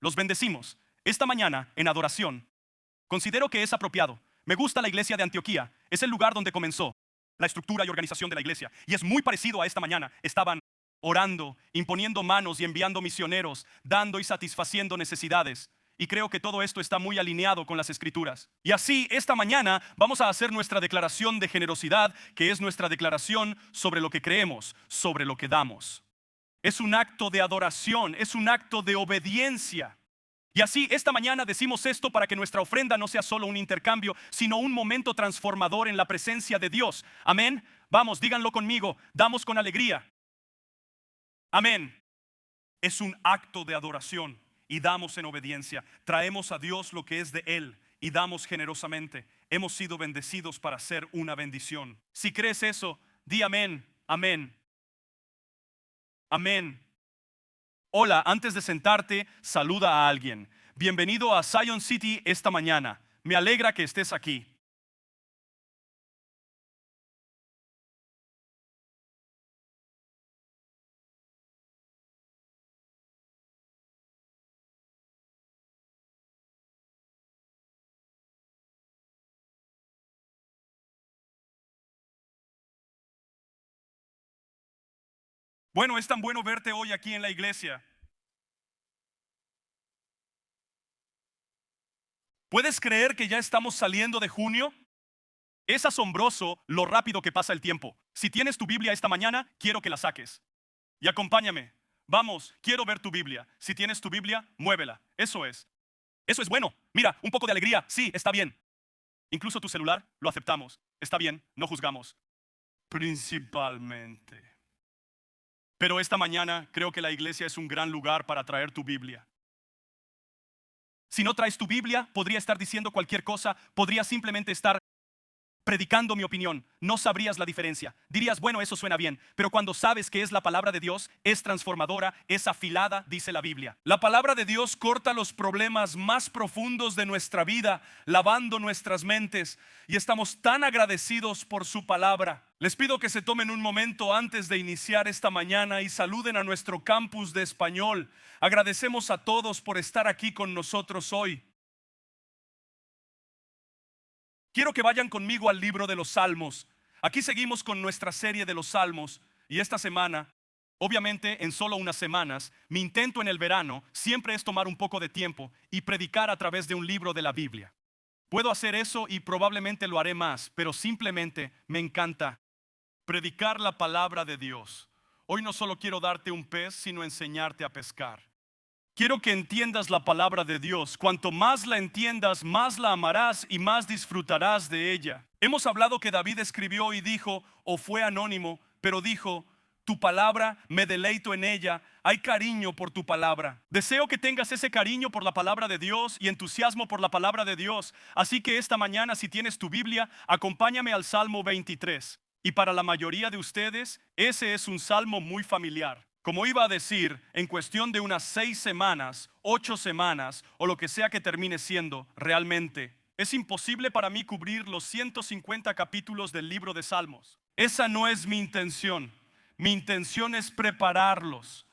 Los bendecimos. Esta mañana, en adoración, considero que es apropiado. Me gusta la iglesia de Antioquía. Es el lugar donde comenzó la estructura y organización de la iglesia. Y es muy parecido a esta mañana. Estaban orando, imponiendo manos y enviando misioneros, dando y satisfaciendo necesidades. Y creo que todo esto está muy alineado con las escrituras. Y así, esta mañana vamos a hacer nuestra declaración de generosidad, que es nuestra declaración sobre lo que creemos, sobre lo que damos. Es un acto de adoración, es un acto de obediencia. Y así, esta mañana decimos esto para que nuestra ofrenda no sea solo un intercambio, sino un momento transformador en la presencia de Dios. Amén. Vamos, díganlo conmigo. Damos con alegría. Amén. Es un acto de adoración y damos en obediencia. Traemos a Dios lo que es de Él y damos generosamente. Hemos sido bendecidos para ser una bendición. Si crees eso, di amén, amén, amén. Hola, antes de sentarte, saluda a alguien. Bienvenido a Zion City esta mañana. Me alegra que estés aquí. Bueno, es tan bueno verte hoy aquí en la iglesia. ¿Puedes creer que ya estamos saliendo de junio? Es asombroso lo rápido que pasa el tiempo. Si tienes tu Biblia esta mañana, quiero que la saques. Y acompáñame. Vamos, quiero ver tu Biblia. Si tienes tu Biblia, muévela. Eso es. Eso es bueno. Mira, un poco de alegría. Sí, está bien. Incluso tu celular, lo aceptamos. Está bien, no juzgamos. Principalmente. Pero esta mañana creo que la iglesia es un gran lugar para traer tu Biblia. Si no traes tu Biblia, podría estar diciendo cualquier cosa, podría simplemente estar predicando mi opinión. No sabrías la diferencia. Dirías, bueno, eso suena bien, pero cuando sabes que es la palabra de Dios, es transformadora, es afilada, dice la Biblia. La palabra de Dios corta los problemas más profundos de nuestra vida, lavando nuestras mentes, y estamos tan agradecidos por su palabra. Les pido que se tomen un momento antes de iniciar esta mañana y saluden a nuestro campus de español. Agradecemos a todos por estar aquí con nosotros hoy. Quiero que vayan conmigo al libro de los Salmos. Aquí seguimos con nuestra serie de los Salmos y esta semana, obviamente en solo unas semanas, mi intento en el verano siempre es tomar un poco de tiempo y predicar a través de un libro de la Biblia. Puedo hacer eso y probablemente lo haré más, pero simplemente me encanta predicar la palabra de Dios. Hoy no solo quiero darte un pez, sino enseñarte a pescar. Quiero que entiendas la palabra de Dios. Cuanto más la entiendas, más la amarás y más disfrutarás de ella. Hemos hablado que David escribió y dijo, o fue anónimo, pero dijo, tu palabra, me deleito en ella. Hay cariño por tu palabra. Deseo que tengas ese cariño por la palabra de Dios y entusiasmo por la palabra de Dios. Así que esta mañana, si tienes tu Biblia, acompáñame al Salmo 23. Y para la mayoría de ustedes, ese es un salmo muy familiar. Como iba a decir, en cuestión de unas 6 semanas, 8 semanas o lo que sea que termine siendo, realmente es imposible para mí cubrir los 150 capítulos del libro de Salmos. Esa no es mi intención. Mi intención es prepararlos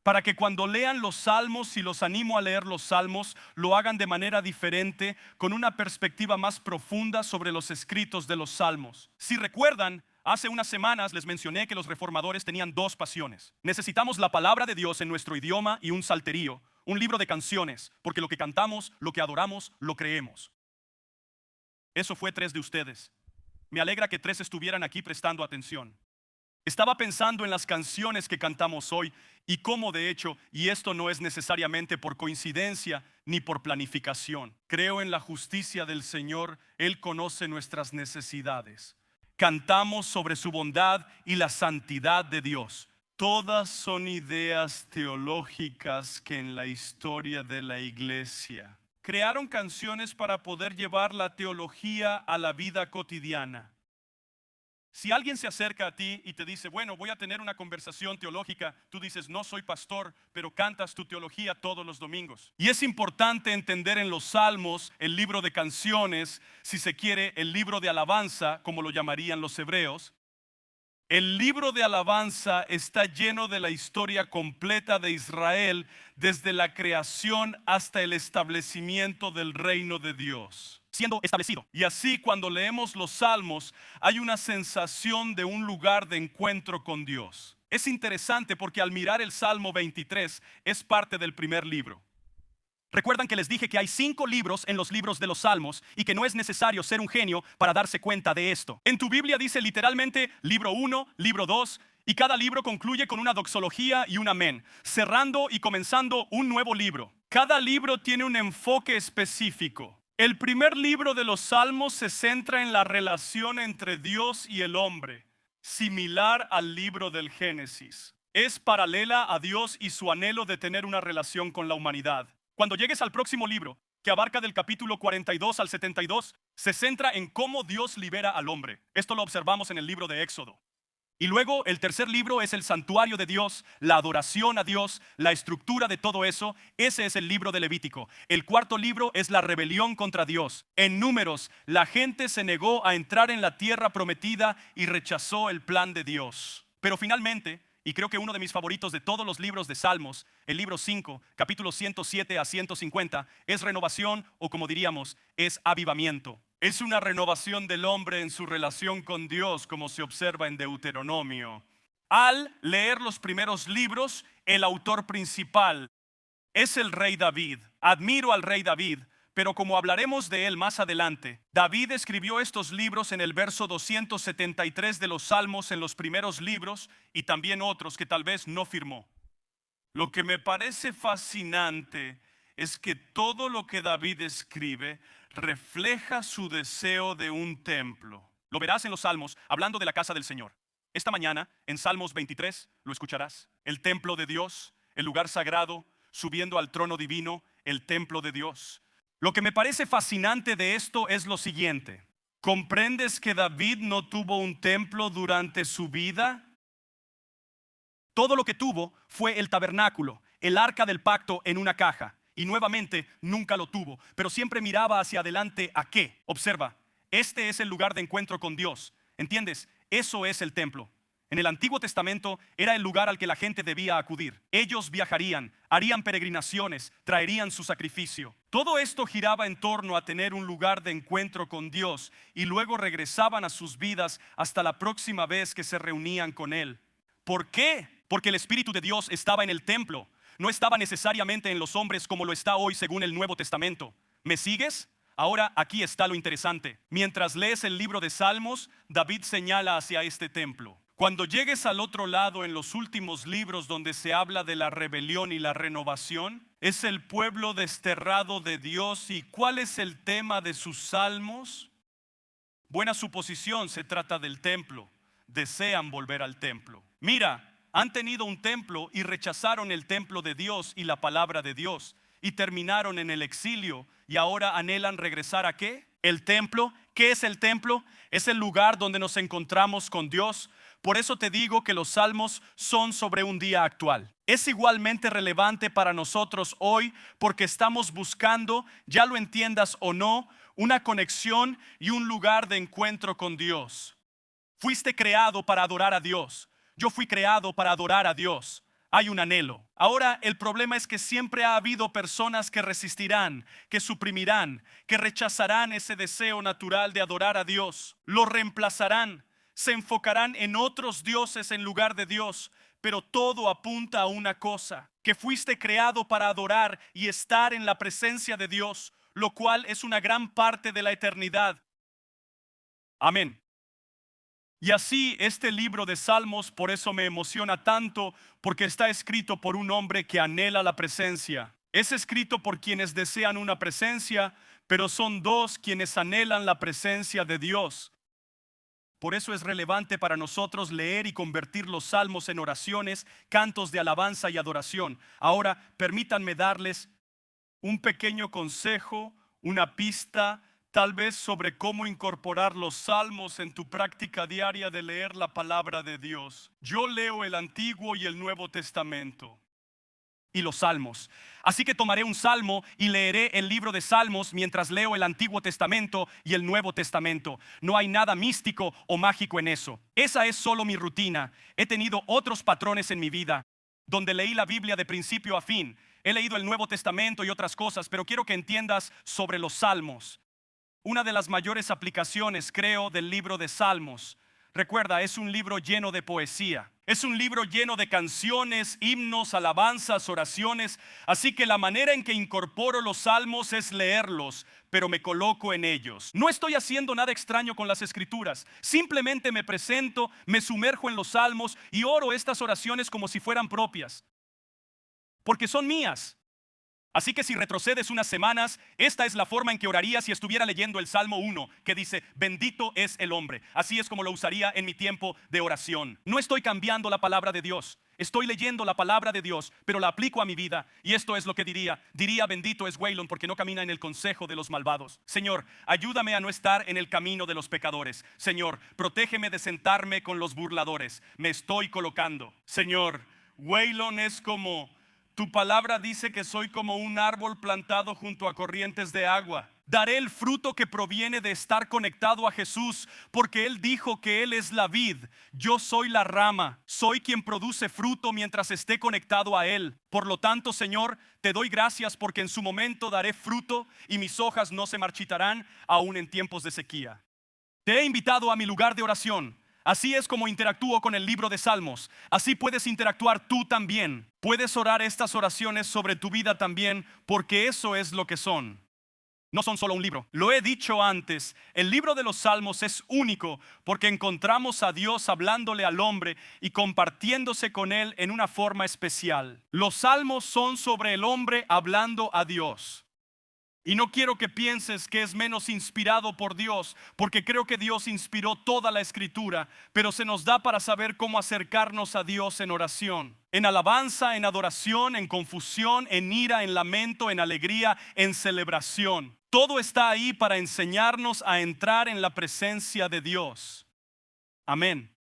para que cuando lean los salmos, y los animo a leer los salmos, lo hagan de manera diferente, con una perspectiva más profunda sobre los escritos de los salmos. Si recuerdan, hace unas semanas les mencioné que los reformadores tenían 2 pasiones. Necesitamos la palabra de Dios en nuestro idioma y un salterio, un libro de canciones, porque lo que cantamos, lo que adoramos, lo creemos. Eso fue 3 de ustedes. Me alegra que 3 estuvieran aquí prestando atención. Estaba pensando en las canciones que cantamos hoy y cómo de hecho, y esto no es necesariamente por coincidencia ni por planificación, creo en la justicia del Señor, Él conoce nuestras necesidades. Cantamos sobre su bondad y la santidad de Dios. Todas son ideas teológicas que en la historia de la iglesia crearon canciones para poder llevar la teología a la vida cotidiana. Si alguien se acerca a ti y te dice, bueno, voy a tener una conversación teológica, tú dices, no soy pastor, pero cantas tu teología todos los domingos. Y es importante entender en los salmos, el libro de canciones, si se quiere, el libro de alabanza, como lo llamarían los hebreos. El libro de alabanza está lleno de la historia completa de Israel desde la creación hasta el establecimiento del reino de Dios siendo establecido. Y así cuando leemos los salmos hay una sensación de un lugar de encuentro con Dios. Es interesante porque al mirar el Salmo 23 es parte del primer libro. Recuerdan que les dije que hay 5 libros en los libros de los Salmos y que no es necesario ser un genio para darse cuenta de esto. En tu Biblia dice literalmente libro 1, libro 2 y cada libro concluye con una doxología y un amén, cerrando y comenzando un nuevo libro. Cada libro tiene un enfoque específico. El primer libro de los Salmos se centra en la relación entre Dios y el hombre, similar al libro del Génesis. Es paralela a Dios y su anhelo de tener una relación con la humanidad. Cuando llegues al próximo libro, que abarca del capítulo 42 al 72, se centra en cómo Dios libera al hombre. Esto lo observamos en el libro de Éxodo. Y luego el tercer libro es el santuario de Dios, la adoración a Dios, la estructura de todo eso. Ese es el libro de Levítico. El cuarto libro es la rebelión contra Dios. En Números, la gente se negó a entrar en la tierra prometida y rechazó el plan de Dios. Pero finalmente, y creo que uno de mis favoritos de todos los libros de Salmos, el libro 5, capítulos 107 a 150, es renovación o como diríamos, es avivamiento. Es una renovación del hombre en su relación con Dios, como se observa en Deuteronomio. Al leer los primeros libros, el autor principal es el rey David. Admiro al rey David, pero como hablaremos de él más adelante, David escribió estos libros en el verso 273 de los Salmos en los primeros libros y también otros que tal vez no firmó. Lo que me parece fascinante es que todo lo que David escribe refleja su deseo de un templo. Lo verás en los Salmos, hablando de la casa del Señor. Esta mañana, en Salmos 23, lo escucharás. El templo de Dios, el lugar sagrado, subiendo al trono divino, el templo de Dios. Lo que me parece fascinante de esto es lo siguiente. ¿Comprendes que David no tuvo un templo durante su vida? Todo lo que tuvo fue el tabernáculo, el arca del pacto en una caja. Y nuevamente nunca lo tuvo, pero siempre miraba hacia adelante ¿a qué? Observa, este es el lugar de encuentro con Dios. ¿Entiendes? Eso es el templo. En el Antiguo Testamento era el lugar al que la gente debía acudir. Ellos viajarían, harían peregrinaciones, traerían su sacrificio. Todo esto giraba en torno a tener un lugar de encuentro con Dios y luego regresaban a sus vidas hasta la próxima vez que se reunían con Él. ¿Por qué? Porque el Espíritu de Dios estaba en el templo. No estaba necesariamente en los hombres como lo está hoy según el Nuevo Testamento. ¿Me sigues? Ahora aquí está lo interesante. Mientras lees el libro de Salmos, David señala hacia este templo. Cuando llegues al otro lado en los últimos libros donde se habla de la rebelión y la renovación, es el pueblo desterrado de Dios. ¿Y cuál es el tema de sus salmos? Buena suposición, se trata del templo. Desean volver al templo. Mira, han tenido un templo y rechazaron el templo de Dios y la palabra de Dios y terminaron en el exilio y ahora anhelan regresar ¿a qué? El templo. ¿Qué es el templo? Es el lugar donde nos encontramos con Dios. Por eso te digo que los salmos son sobre un día actual. Es igualmente relevante para nosotros hoy porque estamos buscando, ya lo entiendas o no, una conexión y un lugar de encuentro con Dios. Fuiste creado para adorar a Dios. Yo fui creado para adorar a Dios. Hay un anhelo. Ahora el problema es que siempre ha habido personas que resistirán, que suprimirán, que rechazarán ese deseo natural de adorar a Dios. Lo reemplazarán, se enfocarán en otros dioses en lugar de Dios. Pero todo apunta a una cosa, que fuiste creado para adorar y estar en la presencia de Dios, lo cual es una gran parte de la eternidad. Amén. Y así este libro de Salmos por eso me emociona tanto, porque está escrito por un hombre que anhela la presencia. Es escrito por quienes desean una presencia, pero son dos quienes anhelan la presencia de Dios. Por eso es relevante para nosotros leer y convertir los salmos en oraciones, cantos de alabanza y adoración. Ahora, permítanme darles un pequeño consejo, una pista, tal vez sobre cómo incorporar los salmos en tu práctica diaria de leer la palabra de Dios. Yo leo el Antiguo y el Nuevo Testamento. y los salmos. Así que tomaré un salmo y leeré el libro de Salmos mientras leo el Antiguo Testamento y el Nuevo Testamento. No hay nada místico o mágico en eso. Esa es solo mi rutina. He tenido otros patrones en mi vida, donde leí la Biblia de principio a fin. He leído el Nuevo Testamento y otras cosas, pero quiero que entiendas sobre los salmos. Una de las mayores aplicaciones, creo, del libro de Salmos. Recuerda, es un libro lleno de poesía. Es un libro lleno de canciones, himnos, alabanzas, oraciones. Así que la manera en que incorporo los salmos es leerlos, pero me coloco en ellos. No estoy haciendo nada extraño con las escrituras. Simplemente me presento, me sumerjo en los salmos y oro estas oraciones como si fueran propias, porque son mías. Así que si retrocedes unas semanas, esta es la forma en que oraría si estuviera leyendo el Salmo 1, que dice, bendito es el hombre. Así es como lo usaría en mi tiempo de oración. No estoy cambiando la palabra de Dios. Estoy leyendo la palabra de Dios, pero la aplico a mi vida. Y esto es lo que diría. Diría, bendito es Waylon porque no camina en el consejo de los malvados. Señor, ayúdame a no estar en el camino de los pecadores. Señor, protégeme de sentarme con los burladores. Me estoy colocando. Señor, Waylon es como... Tu palabra dice que soy como un árbol plantado junto a corrientes de agua. Daré el fruto que proviene de estar conectado a Jesús, porque Él dijo que Él es la vid. Yo soy la rama. Soy quien produce fruto mientras esté conectado a Él. Por lo tanto, Señor, te doy gracias porque en su momento daré fruto y mis hojas no se marchitarán aún en tiempos de sequía. Te he invitado a mi lugar de oración. Así es como interactúo con el libro de Salmos. Así puedes interactuar tú también. Puedes orar estas oraciones sobre tu vida también, porque eso es lo que son. No son solo un libro. Lo he dicho antes, el libro de los Salmos es único porque encontramos a Dios hablándole al hombre y compartiéndose con él en una forma especial. Los Salmos son sobre el hombre hablando a Dios. Y no quiero que pienses que es menos inspirado por Dios, porque creo que Dios inspiró toda la escritura, pero se nos da para saber cómo acercarnos a Dios en oración, en alabanza, en adoración, en confusión, en ira, en lamento, en alegría, en celebración. Todo está ahí para enseñarnos a entrar en la presencia de Dios. Amén.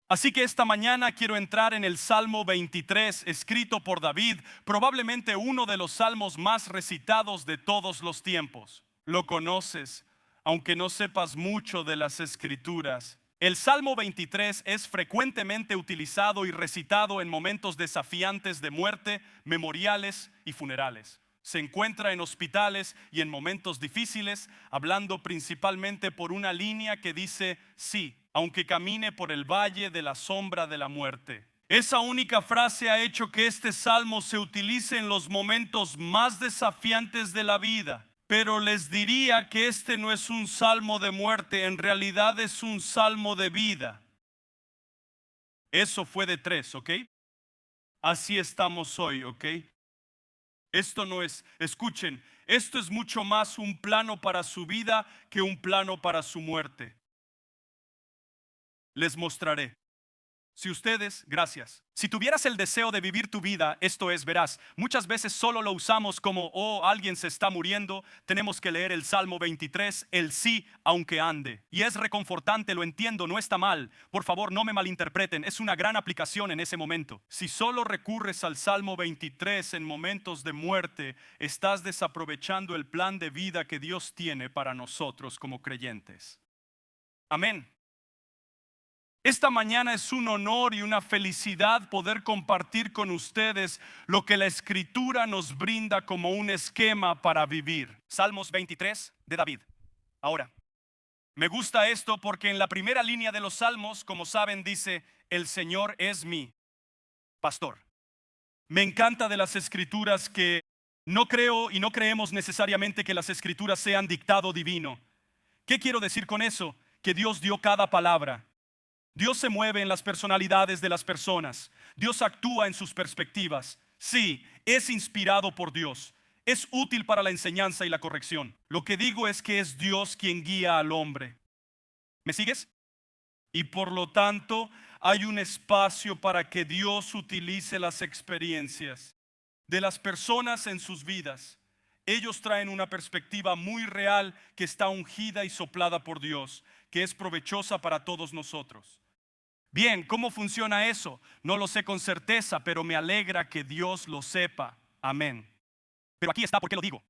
Así que esta mañana quiero entrar en el Salmo 23, escrito por David, probablemente uno de los salmos más recitados de todos los tiempos. Lo conoces, aunque no sepas mucho de las escrituras. El Salmo 23 es frecuentemente utilizado y recitado en momentos desafiantes de muerte, memoriales y funerales. Se encuentra en hospitales y en momentos difíciles, hablando principalmente por una línea que dice, sí, aunque camine por el valle de la sombra de la muerte. Esa única frase ha hecho que este salmo se utilice en los momentos más desafiantes de la vida. Pero les diría que este no es un salmo de muerte, en realidad es un salmo de vida. Eso fue de 3, ¿ok? Así estamos hoy, ¿ok? Esto no es, escuchen, esto es mucho más un plano para su vida que un plano para su muerte. Les mostraré. Si ustedes, gracias. Si tuvieras el deseo de vivir tu vida, esto es, verás, muchas veces solo lo usamos como, oh, alguien se está muriendo, tenemos que leer el Salmo 23, el sí, aunque ande. Y es reconfortante, lo entiendo, no está mal. Por favor, no me malinterpreten, es una gran aplicación en ese momento. Si solo recurres al Salmo 23 en momentos de muerte, estás desaprovechando el plan de vida que Dios tiene para nosotros como creyentes. Amén. Esta mañana es un honor y una felicidad poder compartir con ustedes lo que la Escritura nos brinda como un esquema para vivir. Salmos 23 de David. Ahora, me gusta esto porque en la primera línea de los Salmos, como saben, dice, el Señor es mi pastor. Me encanta de las Escrituras que no creo y no creemos necesariamente que las Escrituras sean dictado divino. ¿Qué quiero decir con eso? Que Dios dio cada palabra. Dios se mueve en las personalidades de las personas. Dios actúa en sus perspectivas. Sí, es inspirado por Dios. Es útil para la enseñanza y la corrección. Lo que digo es que es Dios quien guía al hombre. ¿Me sigues? Y por lo tanto, hay un espacio para que Dios utilice las experiencias de las personas en sus vidas. Ellos traen una perspectiva muy real que está ungida y soplada por Dios, que es provechosa para todos nosotros. Bien, ¿cómo funciona eso? No lo sé con certeza, pero me alegra que Dios lo sepa. Amén. Pero aquí está por qué lo digo.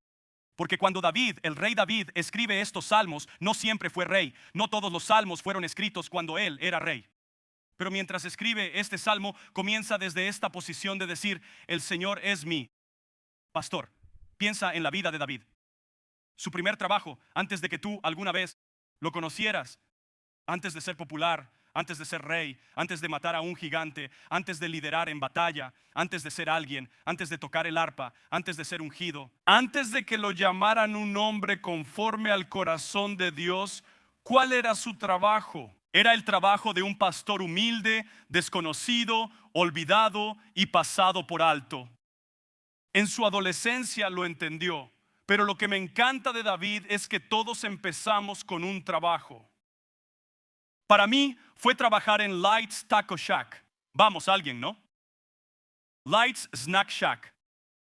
Porque cuando David, el rey David, escribe estos salmos, no siempre fue rey. No todos los salmos fueron escritos cuando él era rey. Pero mientras escribe este salmo, comienza desde esta posición de decir, el Señor es mi pastor. Piensa en la vida de David. Su primer trabajo, antes de que tú alguna vez lo conocieras, antes de ser popular, antes de ser rey, antes de matar a un gigante, antes de liderar en batalla, antes de ser alguien, antes de tocar el arpa, antes de ser ungido, antes de que lo llamaran un hombre conforme al corazón de Dios, ¿cuál era su trabajo? Era el trabajo de un pastor humilde, desconocido, olvidado y pasado por alto. En su adolescencia lo entendió, pero lo que me encanta de David es que todos empezamos con un trabajo. Para mí fue trabajar en Lights Taco Shack. Vamos, alguien, ¿no? Lights Snack Shack,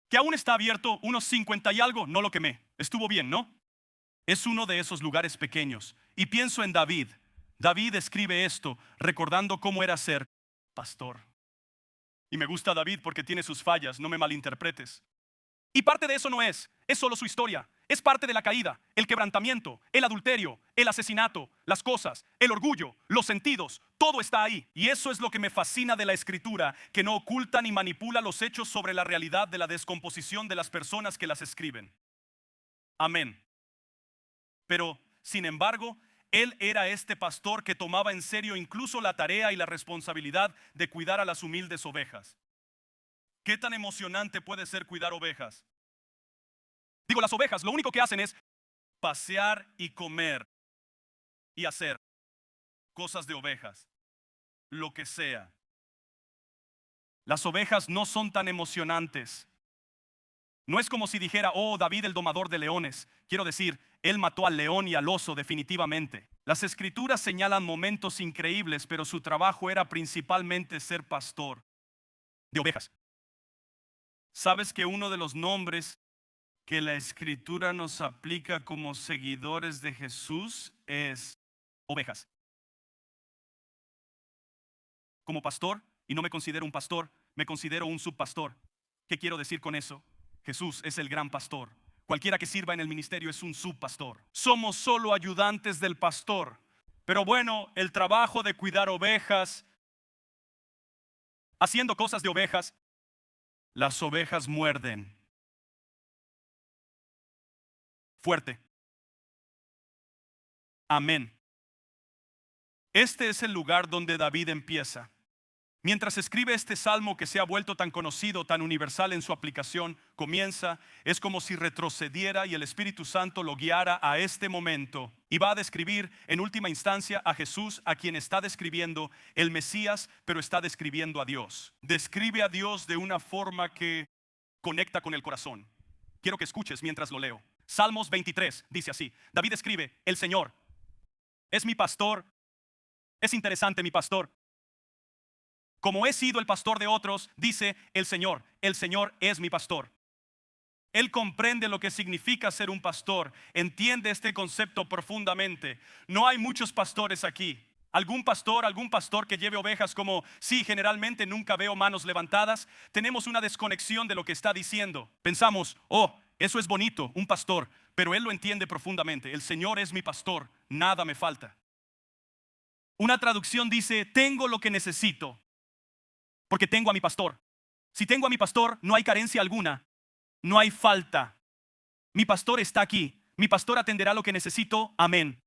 que aún está abierto unos 50 y algo, no lo quemé. Estuvo bien, ¿no? Es uno de esos lugares pequeños. Y pienso en David. David escribe esto recordando cómo era ser pastor. Y me gusta David porque tiene sus fallas, no me malinterpretes. Y parte de eso no es solo su historia. Es parte de la caída, el quebrantamiento, el adulterio, el asesinato, las cosas, el orgullo, los sentidos, todo está ahí. Y eso es lo que me fascina de la Escritura, que no oculta ni manipula los hechos sobre la realidad de la descomposición de las personas que las escriben. Amén. Pero, sin embargo, él era este pastor que tomaba en serio incluso la tarea y la responsabilidad de cuidar a las humildes ovejas. ¿Qué tan emocionante puede ser cuidar ovejas? Digo, las ovejas lo único que hacen es pasear y comer y hacer cosas de ovejas, lo que sea. Las ovejas no son tan emocionantes. No es como si dijera, oh, David el domador de leones. Quiero decir, él mató al león y al oso definitivamente. Las escrituras señalan momentos increíbles, pero su trabajo era principalmente ser pastor de ovejas. ¿Sabes que uno de los nombres que la Escritura nos aplica como seguidores de Jesús es ovejas? Como pastor, y no me considero un pastor, me considero un subpastor. ¿Qué quiero decir con eso? Jesús es el gran pastor. Cualquiera que sirva en el ministerio es un subpastor. Somos solo ayudantes del pastor. Pero bueno, el trabajo de cuidar ovejas, haciendo cosas de ovejas, las ovejas muerden. Fuerte. Amén. Este es el lugar donde David empieza. Mientras escribe este salmo que se ha vuelto tan conocido, tan universal en su aplicación, comienza, es como si retrocediera y el Espíritu Santo lo guiara a este momento. Y va a describir en última instancia a Jesús, a quien está describiendo el Mesías, pero está describiendo a Dios. Describe a Dios de una forma que conecta con el corazón. Quiero que escuches mientras lo leo. Salmos 23 dice así. David escribe, el Señor es mi pastor. Es interesante, mi pastor. Como he sido el pastor de otros, dice el Señor es mi pastor. Él comprende lo que significa ser un pastor, entiende este concepto profundamente. No hay muchos pastores aquí. ¿Algún pastor que lleve ovejas como, sí, generalmente nunca veo manos levantadas? Tenemos una desconexión de lo que está diciendo. Pensamos, oh, eso es bonito, un pastor, pero él lo entiende profundamente. El Señor es mi pastor, nada me falta. Una traducción dice, tengo lo que necesito. Porque tengo a mi pastor. Si tengo a mi pastor, no hay carencia alguna. No hay falta. Mi pastor está aquí. Mi pastor atenderá lo que necesito. Amén.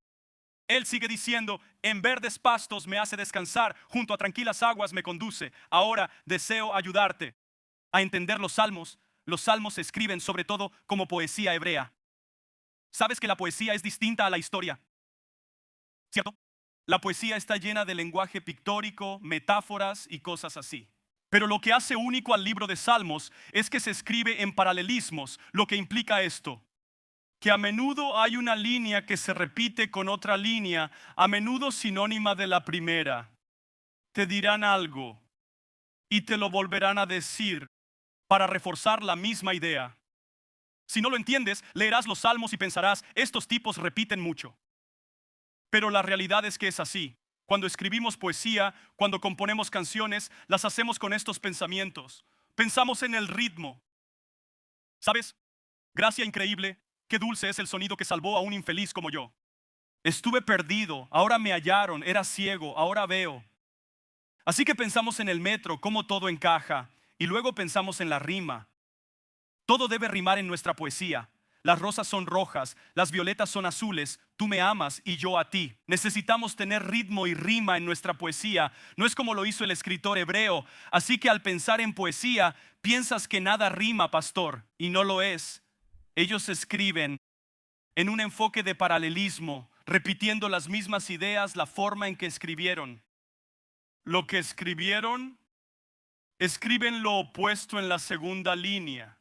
Él sigue diciendo, en verdes pastos me hace descansar. Junto a tranquilas aguas me conduce. Ahora deseo ayudarte a entender los salmos. Los salmos se escriben sobre todo como poesía hebrea. ¿Sabes que la poesía es distinta a la historia? ¿Cierto? La poesía está llena de lenguaje pictórico, metáforas y cosas así. Pero lo que hace único al libro de Salmos es que se escribe en paralelismos, lo que implica esto, que a menudo hay una línea que se repite con otra línea, a menudo sinónima de la primera. Te dirán algo y te lo volverán a decir para reforzar la misma idea. Si no lo entiendes, leerás los Salmos y pensarás, estos tipos repiten mucho. Pero la realidad es que es así. Cuando escribimos poesía, cuando componemos canciones, las hacemos con estos pensamientos. Pensamos en el ritmo. ¿Sabes? Gracia increíble, qué dulce es el sonido que salvó a un infeliz como yo. Estuve perdido, ahora me hallaron, era ciego, ahora veo. Así que pensamos en el metro, cómo todo encaja, y luego pensamos en la rima. Todo debe rimar en nuestra poesía. Las rosas son rojas, las violetas son azules, tú me amas y yo a ti. Necesitamos tener ritmo y rima en nuestra poesía. No es como lo hizo el escritor hebreo. Así que al pensar en poesía, piensas que nada rima, pastor, y no lo es. Ellos escriben en un enfoque de paralelismo, repitiendo las mismas ideas, la forma en que escribieron. Lo que escribieron, escriben lo opuesto en la segunda línea.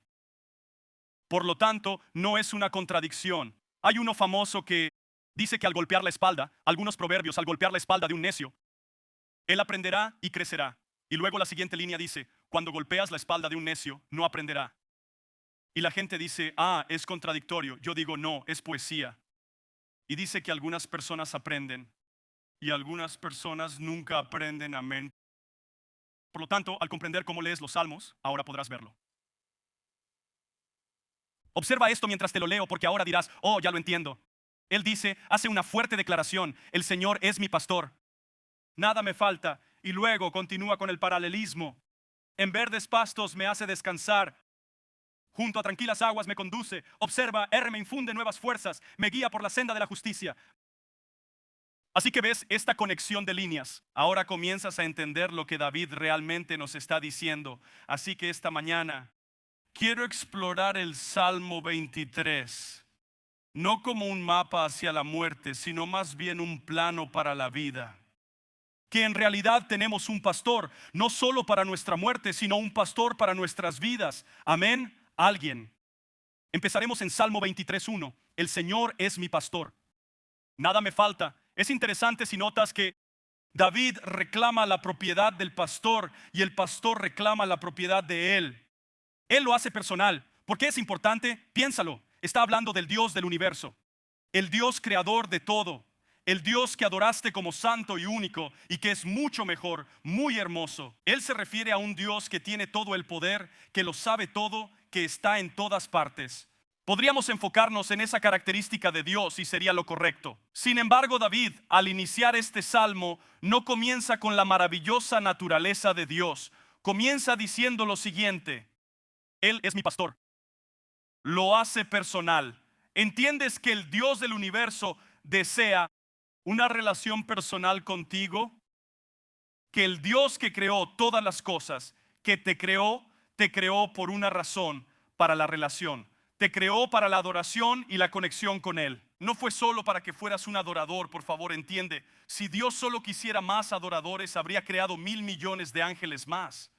Por lo tanto, no es una contradicción. Hay uno famoso que dice que al golpear la espalda, algunos proverbios al golpear la espalda de un necio, él aprenderá y crecerá. Y luego la siguiente línea dice, cuando golpeas la espalda de un necio, no aprenderá. Y la gente dice, es contradictorio. Yo digo, no, es poesía. Y dice que algunas personas aprenden y algunas personas nunca aprenden, amén. Por lo tanto, al comprender cómo lees los salmos, ahora podrás verlo. Observa esto mientras te lo leo, porque ahora dirás, ya lo entiendo. Él dice, hace una fuerte declaración, el Señor es mi pastor, nada me falta. Y luego continúa con el paralelismo. En verdes pastos me hace descansar, junto a tranquilas aguas me conduce. Observa, me infunde nuevas fuerzas, me guía por la senda de la justicia. Así que ves esta conexión de líneas. Ahora comienzas a entender lo que David realmente nos está diciendo. Así que esta mañana quiero explorar el Salmo 23, no como un mapa hacia la muerte, sino más bien un plano para la vida. Que en realidad tenemos un pastor, no solo para nuestra muerte, sino un pastor para nuestras vidas. Amén. Alguien. Empezaremos en Salmo 23:1. El Señor es mi pastor, nada me falta. Es interesante si notas que David reclama la propiedad del pastor y el pastor reclama la propiedad de él. Él lo hace personal. ¿Por qué es importante? Piénsalo. Está hablando del Dios del universo, el Dios creador de todo, el Dios que adoraste como santo y único y que es mucho mejor, muy hermoso. Él se refiere a un Dios que tiene todo el poder, que lo sabe todo, que está en todas partes. Podríamos enfocarnos en esa característica de Dios y sería lo correcto. Sin embargo, David, al iniciar este salmo, no comienza con la maravillosa naturaleza de Dios. Comienza diciendo lo siguiente: Él es mi pastor. Lo hace personal. ¿Entiendes que el Dios del universo desea una relación personal contigo? Que el Dios que creó todas las cosas, que te creó por una razón, para la relación. Te creó para la adoración y la conexión con Él. No fue solo para que fueras un adorador, por favor, entiende. Si Dios solo quisiera más adoradores, habría creado 1,000 millones de ángeles más.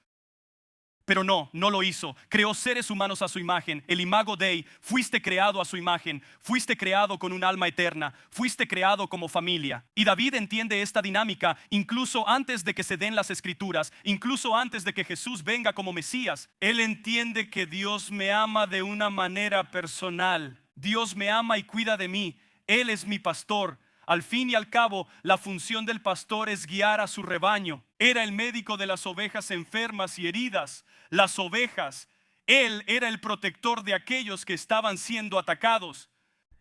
Pero no lo hizo. Creó seres humanos a su imagen, el imago Dei. Fuiste creado a su imagen, fuiste creado con un alma eterna, fuiste creado como familia. Y David entiende esta dinámica incluso antes de que se den las escrituras, incluso antes de que Jesús venga como Mesías. Él entiende que Dios me ama de una manera personal. Dios me ama y cuida de mí. Él es mi pastor. Al fin y al cabo, la función del pastor es guiar a su rebaño. Era el médico de las ovejas enfermas y heridas. Las ovejas, Él era el protector de aquellos que estaban siendo atacados.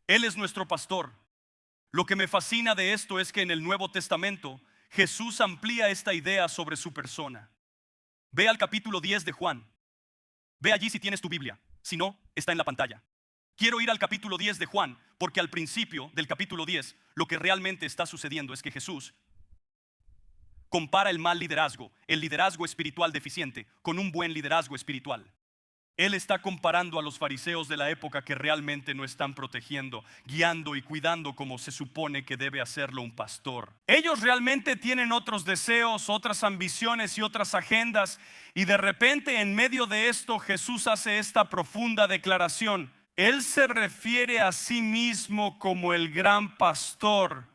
Él es nuestro pastor. Lo que me fascina de esto es que en el Nuevo Testamento Jesús amplía esta idea sobre su persona. Ve al capítulo 10 de Juan. Ve allí si tienes tu Biblia. Si no, está en la pantalla. Quiero ir al capítulo 10 de Juan, porque al principio del capítulo 10, lo que realmente está sucediendo es que Jesús compara el mal liderazgo, el liderazgo espiritual deficiente, con un buen liderazgo espiritual. Él está comparando a los fariseos de la época que realmente no están protegiendo, guiando y cuidando como se supone que debe hacerlo un pastor. Ellos realmente tienen otros deseos, otras ambiciones y otras agendas, y de repente en medio de esto Jesús hace esta profunda declaración. Él se refiere a sí mismo como el gran pastor,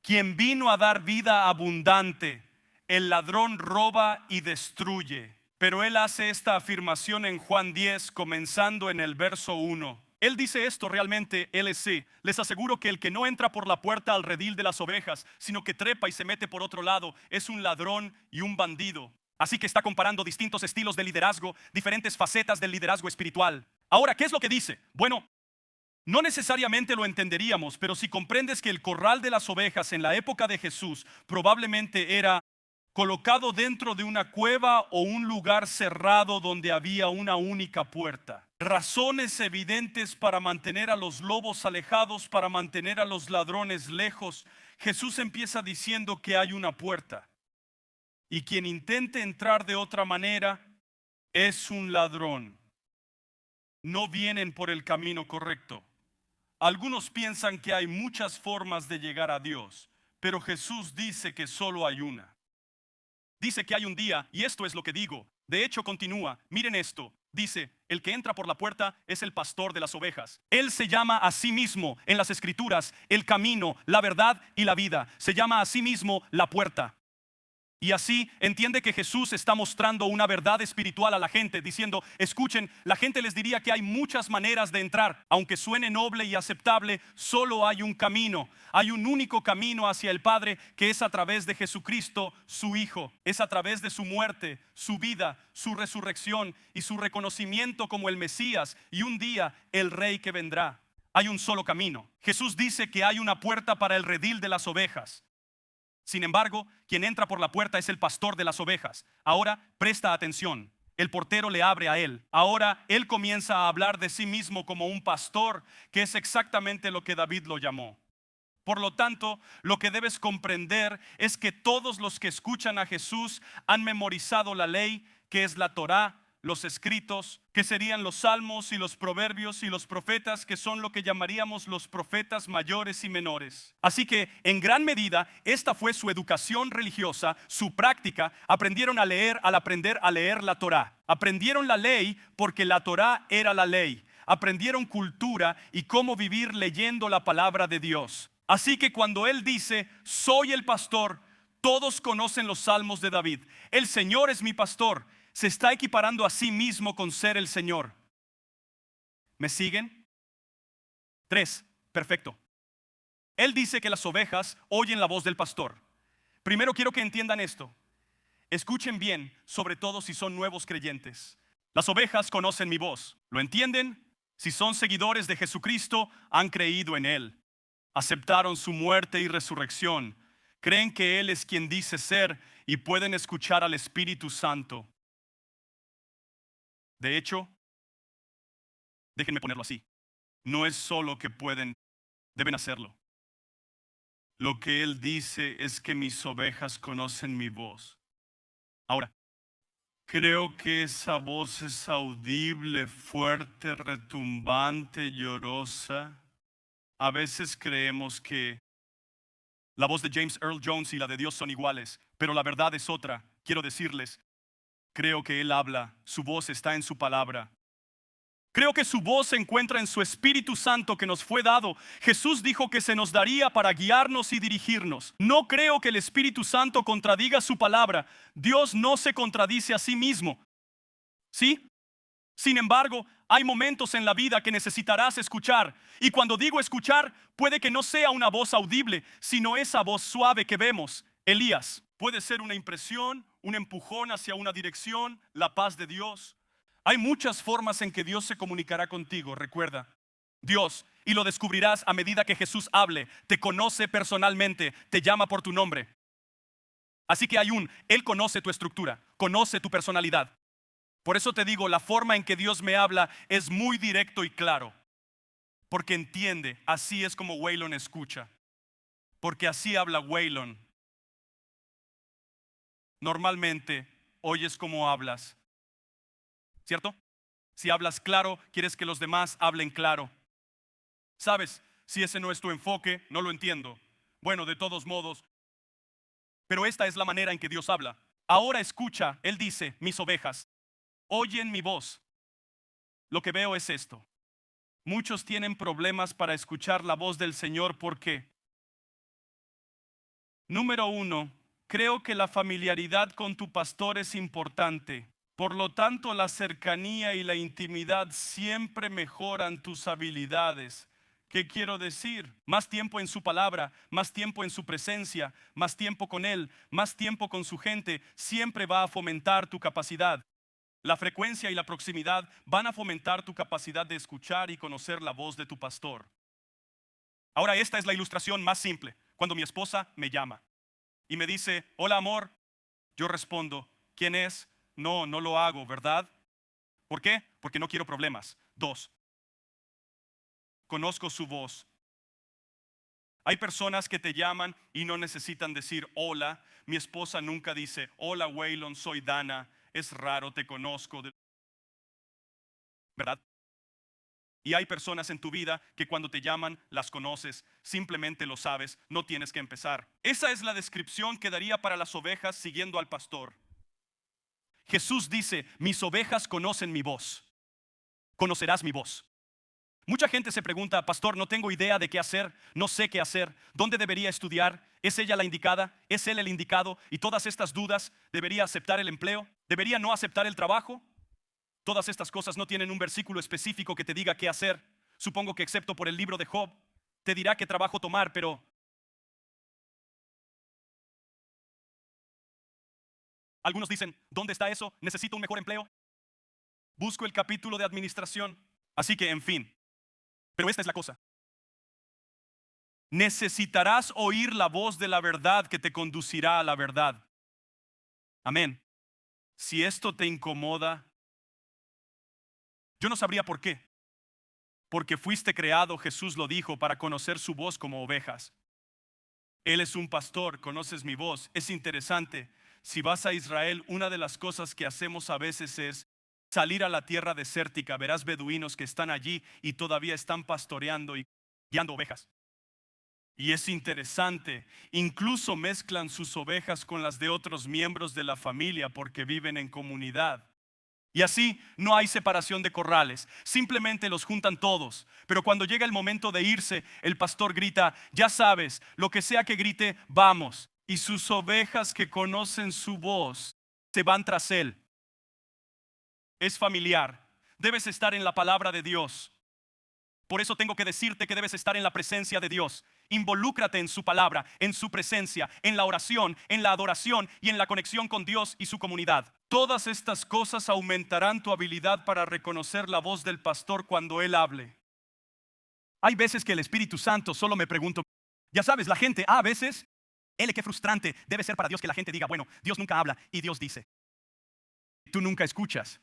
quien vino a dar vida abundante. El ladrón roba y destruye. Pero él hace esta afirmación en Juan 10, comenzando en el verso 1. Él dice esto realmente, LC. Les aseguro que el que no entra por la puerta al redil de las ovejas, sino que trepa y se mete por otro lado, es un ladrón y un bandido. Así que está comparando distintos estilos de liderazgo, diferentes facetas del liderazgo espiritual. Ahora, ¿qué es lo que dice? Bueno, no necesariamente lo entenderíamos, pero si comprendes que el corral de las ovejas en la época de Jesús probablemente era colocado dentro de una cueva o un lugar cerrado donde había una única puerta. Razones evidentes para mantener a los lobos alejados, para mantener a los ladrones lejos. Jesús empieza diciendo que hay una puerta. Y quien intente entrar de otra manera es un ladrón. No vienen por el camino correcto. Algunos piensan que hay muchas formas de llegar a Dios, pero Jesús dice que solo hay una. Dice que hay un día, y esto es lo que digo. De hecho, continúa. Miren esto. Dice, el que entra por la puerta es el pastor de las ovejas. Él se llama a sí mismo en las escrituras el camino, la verdad y la vida. Se llama a sí mismo la puerta. Y así entiende que Jesús está mostrando una verdad espiritual a la gente, diciendo, escuchen, la gente les diría que hay muchas maneras de entrar. Aunque suene noble y aceptable, solo hay un camino. Hay un único camino hacia el Padre, que es a través de Jesucristo, su Hijo. Es a través de su muerte, su vida, su resurrección y su reconocimiento como el Mesías y un día el Rey que vendrá. Hay un solo camino. Jesús dice que hay una puerta para el redil de las ovejas. Sin embargo, quien entra por la puerta es el pastor de las ovejas. Ahora presta atención. El portero le abre a él. Ahora él comienza a hablar de sí mismo como un pastor, que es exactamente lo que David lo llamó. Por lo tanto, lo que debes comprender es que todos los que escuchan a Jesús han memorizado la ley, que es la Torá, los escritos, que serían los salmos y los proverbios y los profetas, que son lo que llamaríamos los profetas mayores y menores. Así que en gran medida esta fue su educación religiosa, su práctica. Aprendieron a leer al aprender a leer la Torá. Aprendieron la ley porque la Torá era la ley. Aprendieron cultura y cómo vivir leyendo la palabra de Dios. Así que cuando él dice, soy el pastor, todos conocen los salmos de David. El Señor es mi pastor. Se está equiparando a sí mismo con ser el Señor. ¿Me siguen? 3. Perfecto. Él dice que las ovejas oyen la voz del pastor. Primero quiero que entiendan esto. Escuchen bien, sobre todo si son nuevos creyentes. Las ovejas conocen mi voz. ¿Lo entienden? Si son seguidores de Jesucristo, han creído en Él. Aceptaron su muerte y resurrección. Creen que Él es quien dice ser y pueden escuchar al Espíritu Santo. De hecho, déjenme ponerlo así. No es solo que deben hacerlo. Lo que Él dice es que mis ovejas conocen mi voz. Ahora, creo que esa voz es audible, fuerte, retumbante, llorosa. A veces creemos que la voz de James Earl Jones y la de Dios son iguales, pero la verdad es otra. Quiero decirles, creo que Él habla, su voz está en su palabra. Creo que su voz se encuentra en su Espíritu Santo que nos fue dado. Jesús dijo que se nos daría para guiarnos y dirigirnos. No creo que el Espíritu Santo contradiga su palabra. Dios no se contradice a sí mismo. ¿Sí? Sin embargo, hay momentos en la vida que necesitarás escuchar. Y cuando digo escuchar, puede que no sea una voz audible, sino esa voz suave que vemos. Elías. Puede ser una impresión, un empujón hacia una dirección, la paz de Dios. Hay muchas formas en que Dios se comunicará contigo, recuerda. Dios, y lo descubrirás a medida que Jesús hable, te conoce personalmente, te llama por tu nombre. Así que Él conoce tu estructura, conoce tu personalidad. Por eso te digo, la forma en que Dios me habla es muy directo y claro. Porque entiende, así es como Waylon escucha. Porque así habla Waylon. Normalmente oyes cómo hablas, ¿cierto? Si hablas claro, quieres que los demás hablen claro. ¿Sabes? Si ese no es tu enfoque, no lo entiendo. Bueno, de todos modos, pero esta es la manera en que Dios habla. Ahora escucha, Él dice, mis ovejas, oyen mi voz. Lo que veo es esto. Muchos tienen problemas para escuchar la voz del Señor porque, número 1, creo que la familiaridad con tu pastor es importante. Por lo tanto, la cercanía y la intimidad siempre mejoran tus habilidades. ¿Qué quiero decir? Más tiempo en su palabra, más tiempo en su presencia, más tiempo con Él, más tiempo con su gente, siempre va a fomentar tu capacidad. La frecuencia y la proximidad van a fomentar tu capacidad de escuchar y conocer la voz de tu pastor. Ahora, esta es la ilustración más simple. Cuando mi esposa me llama y me dice, hola amor, yo respondo, ¿quién es? No, no lo hago, ¿verdad? ¿Por qué? Porque no quiero problemas. 2, conozco su voz. Hay personas que te llaman y no necesitan decir hola. Mi esposa nunca dice, hola Waylon, soy Dana. Es raro, te conozco, ¿verdad? Y hay personas en tu vida que cuando te llaman las conoces, simplemente lo sabes, no tienes que empezar. Esa es la descripción que daría para las ovejas siguiendo al pastor. Jesús dice, mis ovejas conocen mi voz. Conocerás mi voz. Mucha gente se pregunta, pastor, no tengo idea de qué hacer, no sé qué hacer, ¿dónde debería estudiar? ¿Es ella la indicada? ¿Es él el indicado? Y todas estas dudas, ¿debería aceptar el empleo? ¿Debería no aceptar el trabajo? Todas estas cosas no tienen un versículo específico que te diga qué hacer. Supongo que excepto por el libro de Job, te dirá qué trabajo tomar, pero algunos dicen, ¿dónde está eso? ¿Necesito un mejor empleo? Busco el capítulo de administración. Así que, en fin, pero esta es la cosa. Necesitarás oír la voz de la verdad que te conducirá a la verdad. Amén. Si esto te incomoda, yo no sabría por qué. Porque fuiste creado, Jesús lo dijo, para conocer su voz como ovejas. Él es un pastor, conoces mi voz. Es interesante. Si vas a Israel, una de las cosas que hacemos a veces es salir a la tierra desértica. Verás beduinos que están allí y todavía están pastoreando y guiando ovejas. Y es interesante, incluso mezclan sus ovejas con las de otros miembros de la familia porque viven en comunidad. Y así no hay separación de corrales, simplemente los juntan todos. Pero cuando llega el momento de irse, el pastor grita, ya sabes, lo que sea que grite, vamos. Y sus ovejas que conocen su voz se van tras él. Es familiar, debes estar en la palabra de Dios. Por eso tengo que decirte que debes estar en la presencia de Dios. Involúcrate en su palabra, en su presencia, en la oración, en la adoración y en la conexión con Dios y su comunidad. Todas estas cosas aumentarán tu habilidad para reconocer la voz del pastor cuando Él hable. Hay veces que el Espíritu Santo solo me pregunto, ya sabes, la gente, a veces, qué frustrante debe ser para Dios que la gente diga, bueno, Dios nunca habla y Dios dice. Tú nunca escuchas.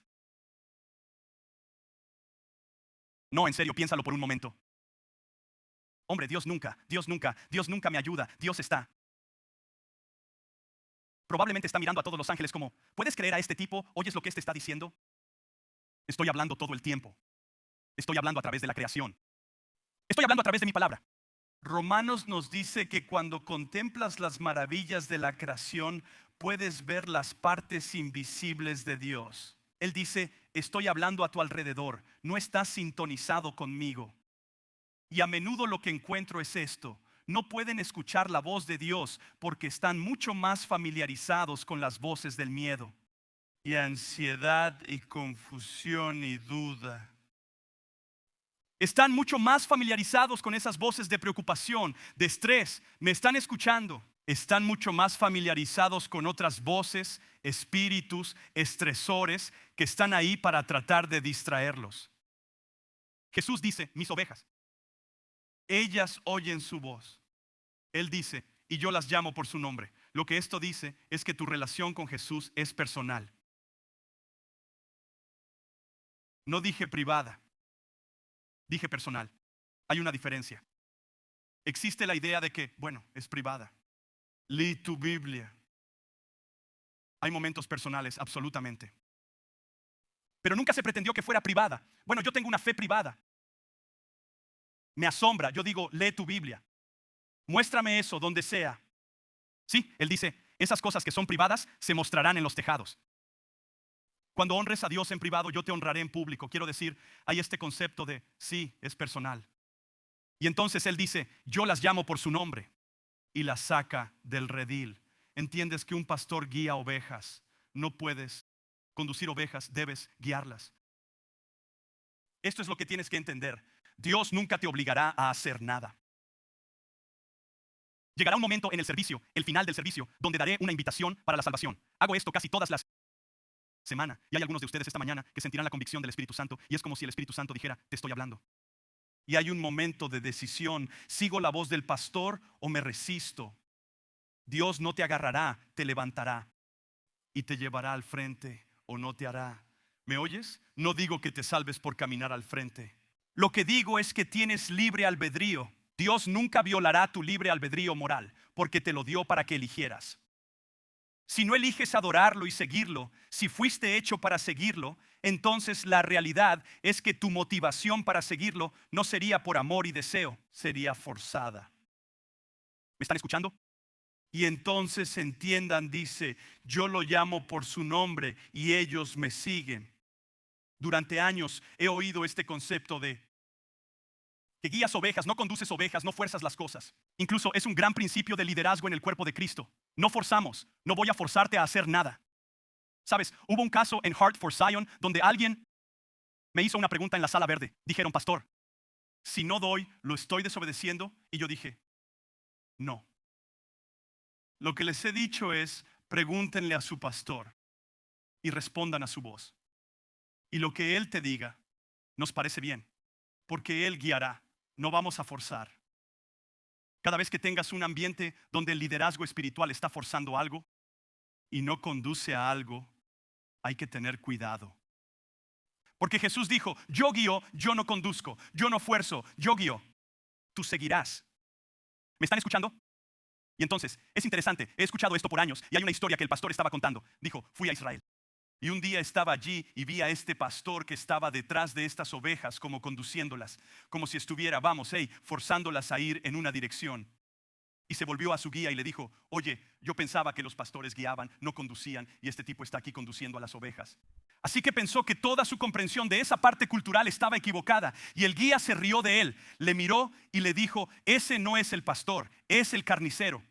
No, en serio, piénsalo por un momento. Hombre, Dios nunca me ayuda. Dios está. Probablemente está mirando a todos los ángeles como, ¿puedes creer a este tipo? ¿Oyes lo que este está diciendo? Estoy hablando todo el tiempo. Estoy hablando a través de la creación. Estoy hablando a través de mi palabra. Romanos nos dice que cuando contemplas las maravillas de la creación, puedes ver las partes invisibles de Dios. Él dice, estoy hablando a tu alrededor, no estás sintonizado conmigo. Y a menudo lo que encuentro es esto. No pueden escuchar la voz de Dios porque están mucho más familiarizados con las voces del miedo y ansiedad y confusión y duda. Están mucho más familiarizados con esas voces de preocupación, de estrés. ¿Me están escuchando? Están mucho más familiarizados con otras voces, espíritus, estresores que están ahí para tratar de distraerlos. Jesús dice, mis ovejas, ellas oyen su voz. Él dice, y yo las llamo por su nombre. Lo que esto dice es que tu relación con Jesús es personal. No dije privada, dije personal. Hay una diferencia. Existe la idea de que, bueno, es privada. Lee tu Biblia. Hay momentos personales, absolutamente. Pero nunca se pretendió que fuera privada. Bueno, yo tengo una fe privada. Me asombra, yo digo, lee tu Biblia. Muéstrame eso donde sea. Sí, él dice, esas cosas que son privadas se mostrarán en los tejados. Cuando honres a Dios en privado, yo te honraré en público. Quiero decir, hay este concepto de, sí, es personal. Y entonces él dice, yo las llamo por su nombre y las saca del redil. ¿Entiendes que un pastor guía ovejas? No puedes conducir ovejas, debes guiarlas. Esto es lo que tienes que entender. Dios nunca te obligará a hacer nada. Llegará un momento en el servicio, el final del servicio, donde daré una invitación para la salvación. Hago esto casi todas las semanas. Y hay algunos de ustedes esta mañana que sentirán la convicción del Espíritu Santo. Y es como si el Espíritu Santo dijera, te estoy hablando. Y hay un momento de decisión. ¿Sigo la voz del pastor o me resisto? Dios no te agarrará, te levantará y te llevará al frente o no te hará. ¿Me oyes? No digo que te salves por caminar al frente. Lo que digo es que tienes libre albedrío. Dios nunca violará tu libre albedrío moral, porque te lo dio para que eligieras. Si no eliges adorarlo y seguirlo, si fuiste hecho para seguirlo, entonces la realidad es que tu motivación para seguirlo no sería por amor y deseo, sería forzada. ¿Me están escuchando? Y entonces entiendan, dice, yo lo llamo por su nombre y ellos me siguen. Durante años he oído este concepto de que guías ovejas, no conduces ovejas, no fuerzas las cosas. Incluso es un gran principio de liderazgo en el cuerpo de Cristo. No forzamos, no voy a forzarte a hacer nada. Sabes, hubo un caso en Heart for Zion donde alguien me hizo una pregunta en la sala verde. Dijeron, pastor, si no doy, ¿lo estoy desobedeciendo? Y yo dije, no. Lo que les he dicho es, pregúntenle a su pastor y respondan a su voz. Y lo que él te diga, nos parece bien, porque él guiará, no vamos a forzar. Cada vez que tengas un ambiente donde el liderazgo espiritual está forzando algo y no conduce a algo, hay que tener cuidado. Porque Jesús dijo, yo guío, yo no conduzco, yo no fuerzo, yo guío. Tú seguirás. ¿Me están escuchando? Y entonces, es interesante, he escuchado esto por años y hay una historia que el pastor estaba contando. Dijo, fui a Israel. Y un día estaba allí y vi a este pastor que estaba detrás de estas ovejas como conduciéndolas, como si estuviera, forzándolas a ir en una dirección. Y se volvió a su guía y le dijo, oye, yo pensaba que los pastores guiaban, no conducían, y este tipo está aquí conduciendo a las ovejas. Así que pensó que toda su comprensión de esa parte cultural estaba equivocada. Y el guía se rió de él, le miró y le dijo, ese no es el pastor, es el carnicero.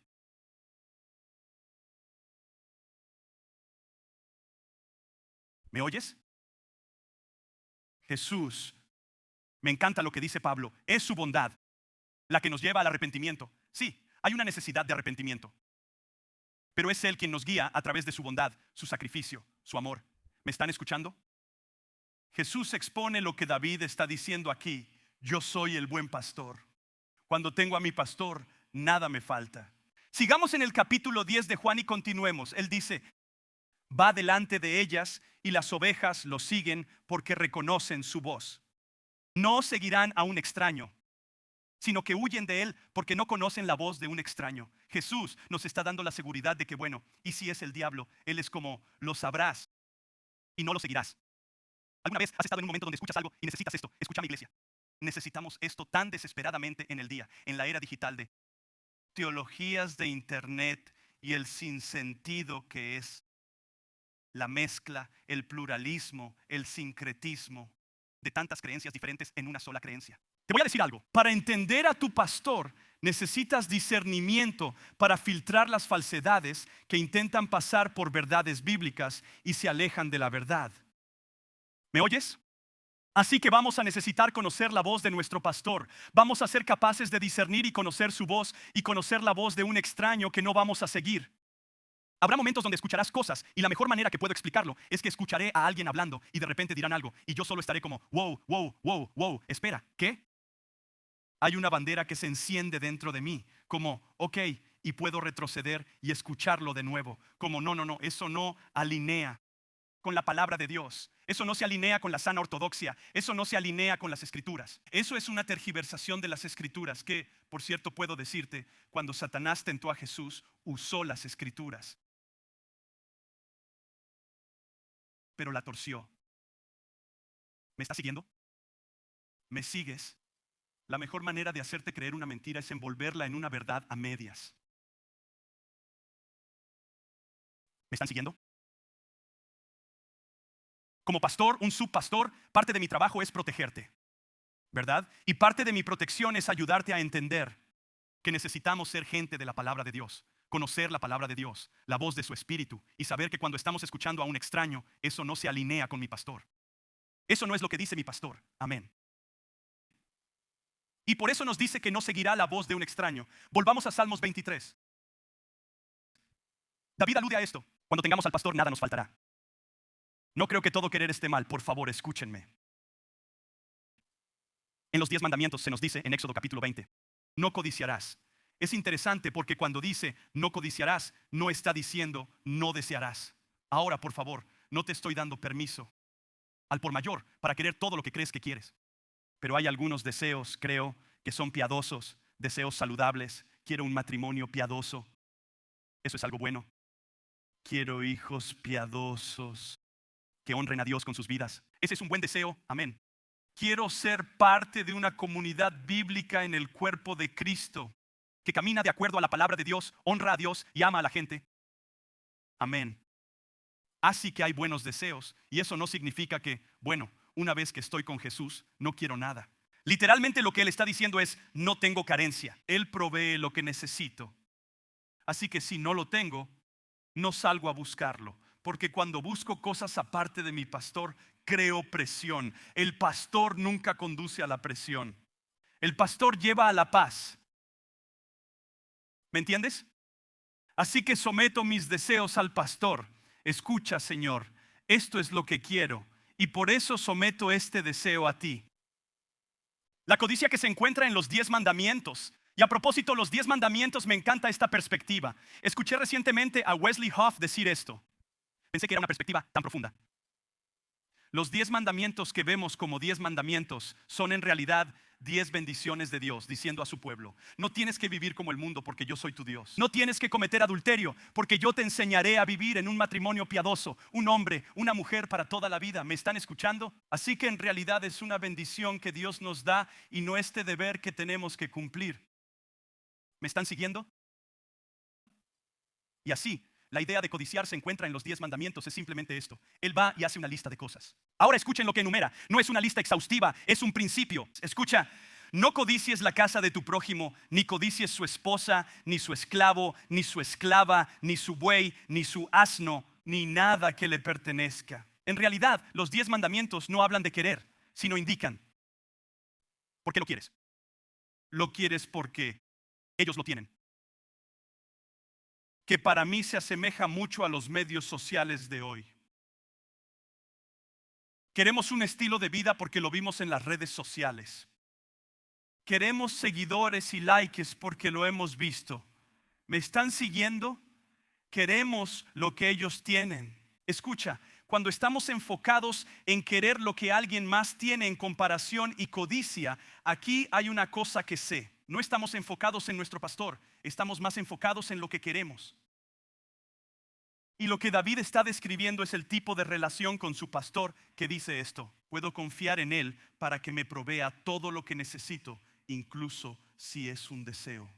¿Me oyes? Jesús, me encanta lo que dice Pablo, es su bondad la que nos lleva al arrepentimiento. Sí, hay una necesidad de arrepentimiento, pero es Él quien nos guía a través de su bondad, su sacrificio, su amor. ¿Me están escuchando? Jesús expone lo que David está diciendo aquí. Yo soy el buen pastor. Cuando tengo a mi pastor, nada me falta. Sigamos en el capítulo 10 de Juan y continuemos. Él dice, va delante de ellas y las ovejas lo siguen porque reconocen su voz. No seguirán a un extraño, sino que huyen de él porque no conocen la voz de un extraño. Jesús nos está dando la seguridad de que, bueno, y si es el diablo, él es como, lo sabrás y no lo seguirás. ¿Alguna vez has estado en un momento donde escuchas algo y necesitas esto? Escucha, mi iglesia. Necesitamos esto tan desesperadamente en el día, en la era digital de teologías de internet y el sinsentido que es la mezcla, el pluralismo, el sincretismo de tantas creencias diferentes en una sola creencia. Te voy a decir algo. Para entender a tu pastor necesitas discernimiento para filtrar las falsedades que intentan pasar por verdades bíblicas y se alejan de la verdad. ¿Me oyes? Así que vamos a necesitar conocer la voz de nuestro pastor. Vamos a ser capaces de discernir y conocer su voz y conocer la voz de un extraño que no vamos a seguir. Habrá momentos donde escucharás cosas y la mejor manera que puedo explicarlo es que escucharé a alguien hablando y de repente dirán algo y yo solo estaré como, wow, espera, ¿qué? Hay una bandera que se enciende dentro de mí como, ok, y puedo retroceder y escucharlo de nuevo, como no, eso no alinea con la palabra de Dios. Eso no se alinea con la sana ortodoxia. Eso no se alinea con las escrituras. Eso es una tergiversación de las escrituras que, por cierto, puedo decirte, cuando Satanás tentó a Jesús, usó las escrituras, pero la torció. ¿Me estás siguiendo? ¿Me sigues? La mejor manera de hacerte creer una mentira es envolverla en una verdad a medias. ¿Me están siguiendo? Como pastor, un subpastor, parte de mi trabajo es protegerte, ¿verdad? Y parte de mi protección es ayudarte a entender que necesitamos ser gente de la palabra de Dios. conocer la palabra de Dios, la voz de su espíritu, y saber que cuando estamos escuchando a un extraño, eso no se alinea con mi pastor. Eso no es lo que dice mi pastor. Amén. Y por eso nos dice que no seguirá la voz de un extraño. Volvamos a Salmos 23. David alude a esto: cuando tengamos al pastor, nada nos faltará. No creo que todo querer esté mal. Por favor, escúchenme. En los 10 mandamientos se nos dice en Éxodo capítulo 20, no codiciarás. Es interesante porque cuando dice no codiciarás, no está diciendo no desearás. Ahora, por favor, no te estoy dando permiso al por mayor para querer todo lo que crees que quieres. Pero hay algunos deseos, creo, que son piadosos, deseos saludables. Quiero un matrimonio piadoso. Eso es algo bueno. Quiero hijos piadosos que honren a Dios con sus vidas. Ese es un buen deseo. Amén. Quiero ser parte de una comunidad bíblica en el cuerpo de Cristo, que camina de acuerdo a la palabra de Dios, honra a Dios y ama a la gente. Amén. Así que hay buenos deseos, y eso no significa que, bueno, una vez que estoy con Jesús, no quiero nada. Literalmente lo que Él está diciendo es, no tengo carencia. Él provee lo que necesito. Así que si no lo tengo, no salgo a buscarlo. Porque cuando busco cosas aparte de mi pastor, creo presión. El pastor nunca conduce a la presión. El pastor lleva a la paz. ¿Me entiendes? Así que someto mis deseos al pastor. Escucha, Señor, esto es lo que quiero, y por eso someto este deseo a ti. La codicia que se encuentra en los 10 mandamientos. Y a propósito, los 10 mandamientos, me encanta esta perspectiva. Escuché recientemente a Wesley Hoff decir esto. Pensé que era una perspectiva tan profunda. Los 10 mandamientos que vemos como 10 mandamientos son en realidad 10 bendiciones de Dios diciendo a su pueblo: no tienes que vivir como el mundo porque yo soy tu Dios. No tienes que cometer adulterio porque yo te enseñaré a vivir en un matrimonio piadoso, un hombre, una mujer para toda la vida. ¿Me están escuchando? Así que en realidad es una bendición que Dios nos da y no este deber que tenemos que cumplir. ¿Me están siguiendo? Y así, la idea de codiciar se encuentra en los 10 mandamientos. Es simplemente esto: Él va y hace una lista de cosas. Ahora escuchen lo que enumera. No es una lista exhaustiva, es un principio. Escucha: no codicies la casa de tu prójimo, ni codicies su esposa, ni su esclavo, ni su esclava, ni su buey, ni su asno, ni nada que le pertenezca. En realidad, los 10 mandamientos no hablan de querer, sino indican ¿por qué lo quieres? Lo quieres porque ellos lo tienen. Que para mí se asemeja mucho a los medios sociales de hoy. Queremos un estilo de vida porque lo vimos en las redes sociales. Queremos seguidores y likes porque lo hemos visto. ¿Me están siguiendo? Queremos lo que ellos tienen. Escucha, cuando estamos enfocados en querer lo que alguien más tiene en comparación y codicia, aquí hay una cosa que sé. No estamos enfocados en nuestro pastor, estamos más enfocados en lo que queremos. Y lo que David está describiendo es el tipo de relación con su pastor que dice esto: puedo confiar en él para que me provea todo lo que necesito, incluso si es un deseo.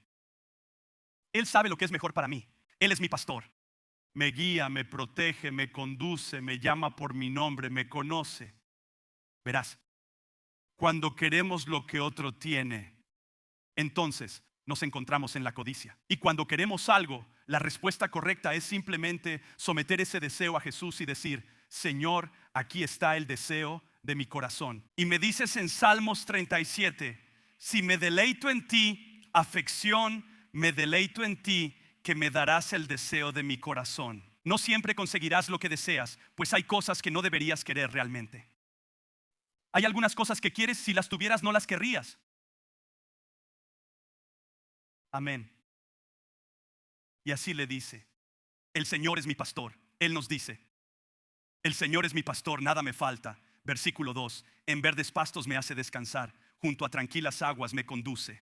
Él sabe lo que es mejor para mí. Él es mi pastor. Me guía, me protege, me conduce, me llama por mi nombre, me conoce. Verás, cuando queremos lo que otro tiene, entonces nos encontramos en la codicia. Y cuando queremos algo, la respuesta correcta es simplemente someter ese deseo a Jesús y decir: Señor, aquí está el deseo de mi corazón. Y me dices en Salmos 37, si me deleito en ti, afección, me deleito en ti, que me darás el deseo de mi corazón. No siempre conseguirás lo que deseas, pues hay cosas que no deberías querer realmente. Hay algunas cosas que quieres, si las tuvieras no las querrías. Amén. Y así le dice: el Señor es mi pastor. Él nos dice: el Señor es mi pastor, nada me falta. Versículo 2, en verdes pastos me hace descansar, junto a tranquilas aguas me conduce.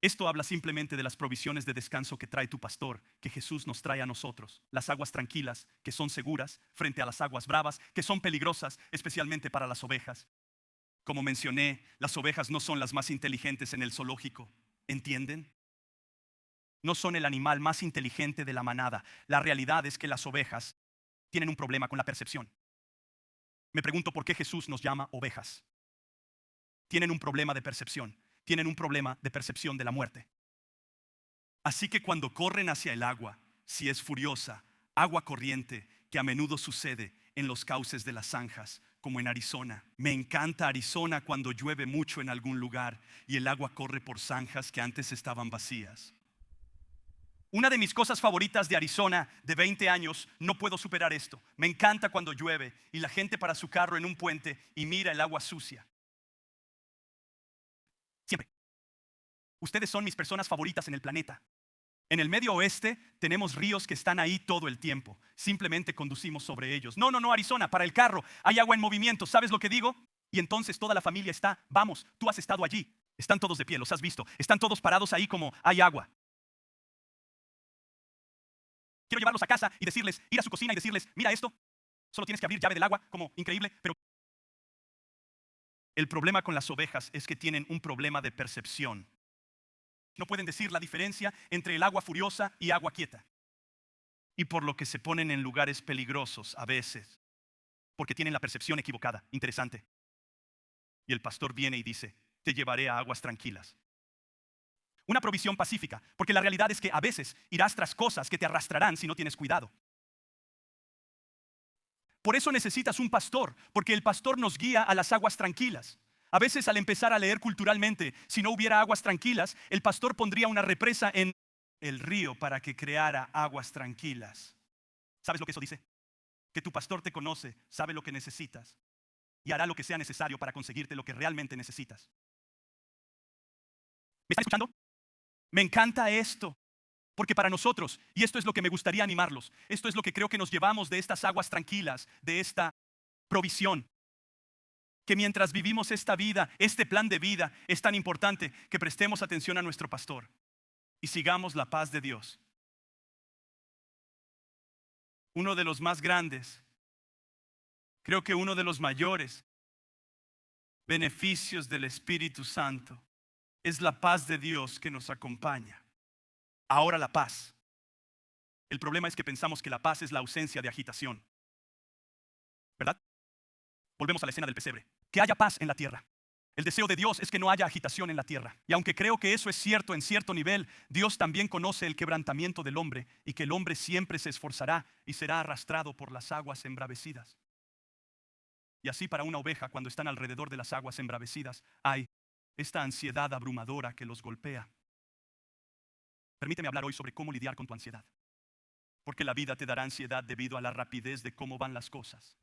Esto habla simplemente de las provisiones de descanso que trae tu pastor, que Jesús nos trae a nosotros. Las aguas tranquilas, que son seguras, frente a las aguas bravas, que son peligrosas, especialmente para las ovejas. Como mencioné, las ovejas no son las más inteligentes en el zoológico. ¿Entienden? No son el animal más inteligente de la manada. La realidad es que las ovejas tienen un problema con la percepción. Me pregunto por qué Jesús nos llama ovejas. Tienen un problema de percepción. Tienen un problema de percepción de la muerte. Así que cuando corren hacia el agua, si es furiosa, agua corriente, que a menudo sucede en los cauces de las zanjas, como en Arizona. Me encanta Arizona cuando llueve mucho en algún lugar y el agua corre por zanjas que antes estaban vacías. Una de mis cosas favoritas de Arizona de 20 años, no puedo superar esto. Me encanta cuando llueve y la gente para su carro en un puente y mira el agua sucia. Siempre. Ustedes son mis personas favoritas en el planeta. En el Medio Oeste tenemos ríos que están ahí todo el tiempo. Simplemente conducimos sobre ellos. No, Arizona, para el carro hay agua en movimiento. ¿Sabes lo que digo? Y entonces toda la familia está, vamos, tú has estado allí. Están todos de pie, los has visto. Están todos parados ahí como hay agua. Quiero llevarlos a casa y decirles, ir a su cocina y decirles, mira esto. Solo tienes que abrir llave del agua, como increíble, pero el problema con las ovejas es que tienen un problema de percepción. No pueden decir la diferencia entre el agua furiosa y agua quieta. Y por lo que se ponen en lugares peligrosos a veces, porque tienen la percepción equivocada. Interesante. Y el pastor viene y dice, te llevaré a aguas tranquilas. Una provisión pacífica, porque la realidad es que a veces irás tras cosas que te arrastrarán si no tienes cuidado. Por eso necesitas un pastor, porque el pastor nos guía a las aguas tranquilas. A veces al empezar a leer culturalmente, si no hubiera aguas tranquilas, el pastor pondría una represa en el río para que creara aguas tranquilas. ¿Sabes lo que eso dice? Que tu pastor te conoce, sabe lo que necesitas y hará lo que sea necesario para conseguirte lo que realmente necesitas. ¿Me están escuchando? Me encanta esto, porque para nosotros, y esto es lo que me gustaría animarlos, esto es lo que creo que nos llevamos de estas aguas tranquilas, de esta provisión. Que mientras vivimos esta vida, este plan de vida, es tan importante que prestemos atención a nuestro pastor y sigamos la paz de Dios. Uno de los más grandes, creo que uno de los mayores beneficios del Espíritu Santo es la paz de Dios que nos acompaña. Ahora la paz. El problema es que pensamos que la paz es la ausencia de agitación, ¿verdad? Volvemos a la escena del pesebre. Que haya paz en la tierra. El deseo de Dios es que no haya agitación en la tierra. Y aunque creo que eso es cierto en cierto nivel, Dios también conoce el quebrantamiento del hombre y que el hombre siempre se esforzará y será arrastrado por las aguas embravecidas. Y así para una oveja, cuando están alrededor de las aguas embravecidas, hay esta ansiedad abrumadora que los golpea. Permíteme hablar hoy sobre cómo lidiar con tu ansiedad. Porque la vida te dará ansiedad debido a la rapidez de cómo van las cosas.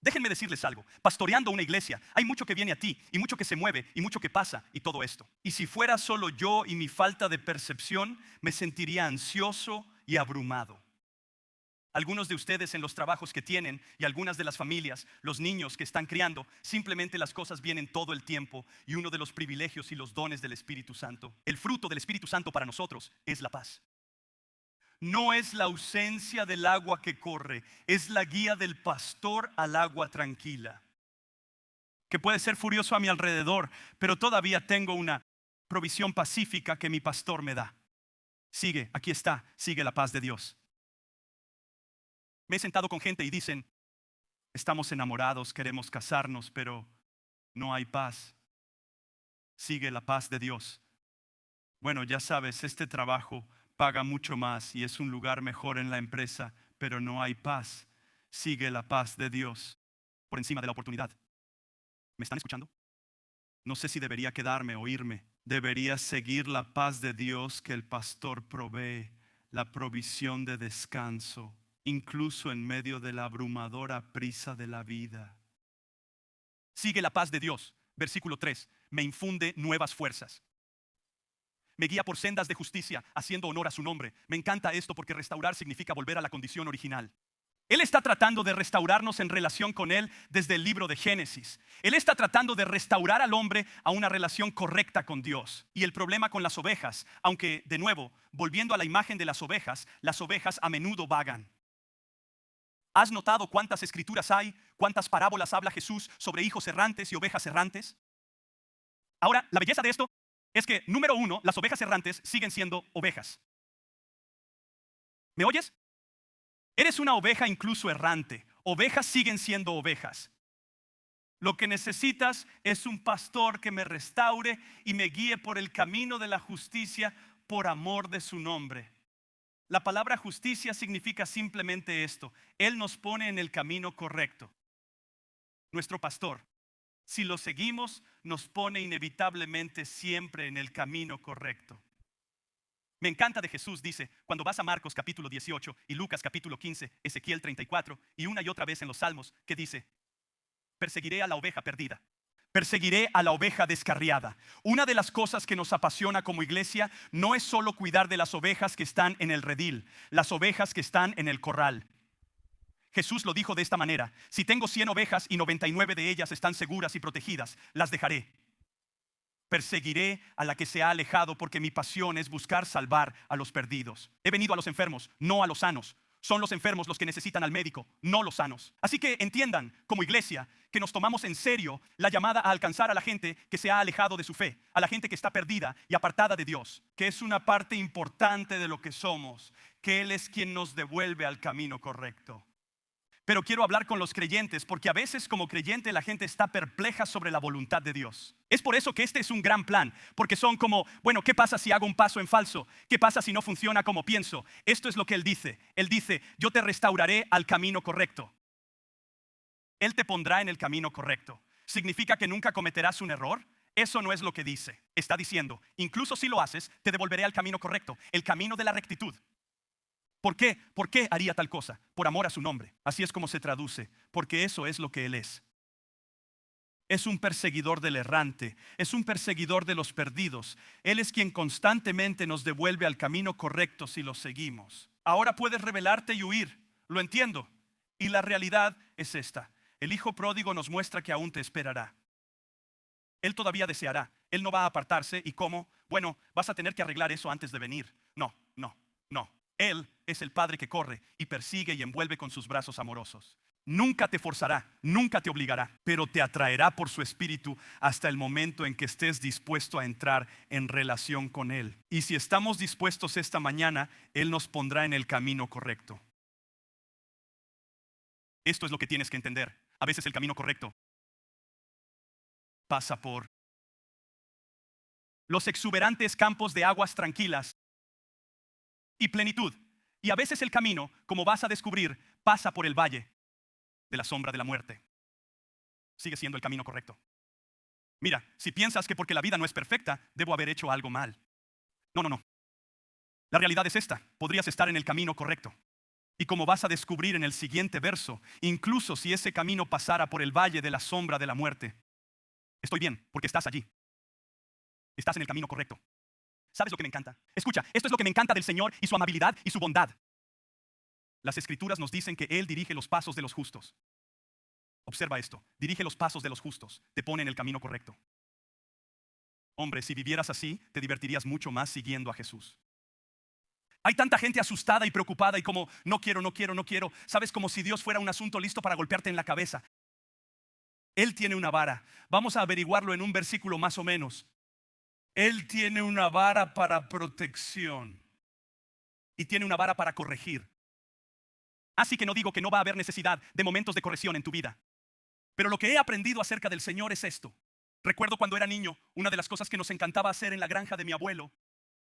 Déjenme decirles algo, pastoreando una iglesia, hay mucho que viene a ti y mucho que se mueve y mucho que pasa y todo esto. Y si fuera solo yo y mi falta de percepción, me sentiría ansioso y abrumado. Algunos de ustedes en los trabajos que tienen y algunas de las familias, los niños que están criando, simplemente las cosas vienen todo el tiempo y uno de los privilegios y los dones del Espíritu Santo, el fruto del Espíritu Santo para nosotros es la paz. No es la ausencia del agua que corre, es la guía del pastor al agua tranquila. Que puede ser furioso a mi alrededor, pero todavía tengo una provisión pacífica que mi pastor me da. Sigue, aquí está, sigue la paz de Dios. Me he sentado con gente y dicen, estamos enamorados, queremos casarnos, pero no hay paz. Sigue la paz de Dios. Bueno, ya sabes, este trabajo paga mucho más y es un lugar mejor en la empresa, pero no hay paz. Sigue la paz de Dios por encima de la oportunidad. ¿Me están escuchando? No sé si debería quedarme o irme. Debería seguir la paz de Dios que el pastor provee, la provisión de descanso, incluso en medio de la abrumadora prisa de la vida. Sigue la paz de Dios. Versículo 3. Me infunde nuevas fuerzas. Me guía por sendas de justicia, haciendo honor a su nombre. Me encanta esto porque restaurar significa volver a la condición original. Él está tratando de restaurarnos en relación con Él desde el libro de Génesis. Él está tratando de restaurar al hombre a una relación correcta con Dios. Y el problema con las ovejas, aunque de nuevo, volviendo a la imagen de las ovejas a menudo vagan. ¿Has notado cuántas escrituras hay, cuántas parábolas habla Jesús sobre hijos errantes y ovejas errantes? Ahora, la belleza de esto es que, número uno, las ovejas errantes siguen siendo ovejas. ¿Me oyes? Eres una oveja incluso errante. Ovejas siguen siendo ovejas. Lo que necesitas es un pastor que me restaure y me guíe por el camino de la justicia por amor de su nombre. La palabra justicia significa simplemente esto. Él nos pone en el camino correcto. Nuestro pastor, si lo seguimos, nos pone inevitablemente siempre en el camino correcto. Me encanta de Jesús, dice, cuando vas a Marcos capítulo 18 y Lucas capítulo 15, Ezequiel 34 y una y otra vez en los Salmos, que dice: perseguiré a la oveja perdida. Perseguiré a la oveja descarriada. Una de las cosas que nos apasiona como iglesia no es solo cuidar de las ovejas que están en el redil, las ovejas que están en el corral. Jesús lo dijo de esta manera: si tengo 100 ovejas y 99 de ellas están seguras y protegidas, las dejaré. Perseguiré a la que se ha alejado, porque mi pasión es buscar salvar a los perdidos. He venido a los enfermos, no a los sanos. Son los enfermos los que necesitan al médico, no los sanos. Así que entiendan, como iglesia, que nos tomamos en serio la llamada a alcanzar a la gente que se ha alejado de su fe, a la gente que está perdida y apartada de Dios, que es una parte importante de lo que somos, que Él es quien nos devuelve al camino correcto. Pero quiero hablar con los creyentes, porque a veces como creyente la gente está perpleja sobre la voluntad de Dios. Es por eso que este es un gran plan, porque son como, bueno, ¿qué pasa si hago un paso en falso? ¿Qué pasa si no funciona como pienso? Esto es lo que Él dice. Él dice: yo te restauraré al camino correcto. Él te pondrá en el camino correcto. ¿Significa que nunca cometerás un error? Eso no es lo que dice. Está diciendo, incluso si lo haces, te devolveré al camino correcto, el camino de la rectitud. ¿Por qué? ¿Por qué haría tal cosa? Por amor a su nombre. Así es como se traduce, porque eso es lo que Él es. Es un perseguidor del errante, es un perseguidor de los perdidos. Él es quien constantemente nos devuelve al camino correcto si lo seguimos. Ahora puedes rebelarte y huir, lo entiendo. Y la realidad es esta: el hijo pródigo nos muestra que aún te esperará. Él todavía deseará, Él no va a apartarse. ¿Y cómo? Bueno, vas a tener que arreglar eso antes de venir. No. Él es el Padre que corre y persigue y envuelve con sus brazos amorosos. Nunca te forzará, nunca te obligará, pero te atraerá por su espíritu hasta el momento en que estés dispuesto a entrar en relación con Él. Y si estamos dispuestos esta mañana, Él nos pondrá en el camino correcto. Esto es lo que tienes que entender. A veces el camino correcto pasa por los exuberantes campos de aguas tranquilas y plenitud. Y a veces el camino, como vas a descubrir, pasa por el valle de la sombra de la muerte. Sigue siendo el camino correcto. Mira, si piensas que porque la vida no es perfecta, debo haber hecho algo mal. No. La realidad es esta: podrías estar en el camino correcto. Y como vas a descubrir en el siguiente verso, incluso si ese camino pasara por el valle de la sombra de la muerte, estoy bien, porque estás allí. Estás en el camino correcto. ¿Sabes lo que me encanta? Escucha, esto es lo que me encanta del Señor y su amabilidad y su bondad. Las Escrituras nos dicen que Él dirige los pasos de los justos. Observa esto: dirige los pasos de los justos, te pone en el camino correcto. Hombre, si vivieras así, te divertirías mucho más siguiendo a Jesús. Hay tanta gente asustada y preocupada y como, no quiero. Sabes, como si Dios fuera un asunto listo para golpearte en la cabeza. Él tiene una vara. Vamos a averiguarlo en un versículo más o menos. Él tiene una vara para protección y tiene una vara para corregir. Así que no digo que no va a haber necesidad de momentos de corrección en tu vida. Pero lo que he aprendido acerca del Señor es esto. Recuerdo cuando era niño, una de las cosas que nos encantaba hacer en la granja de mi abuelo.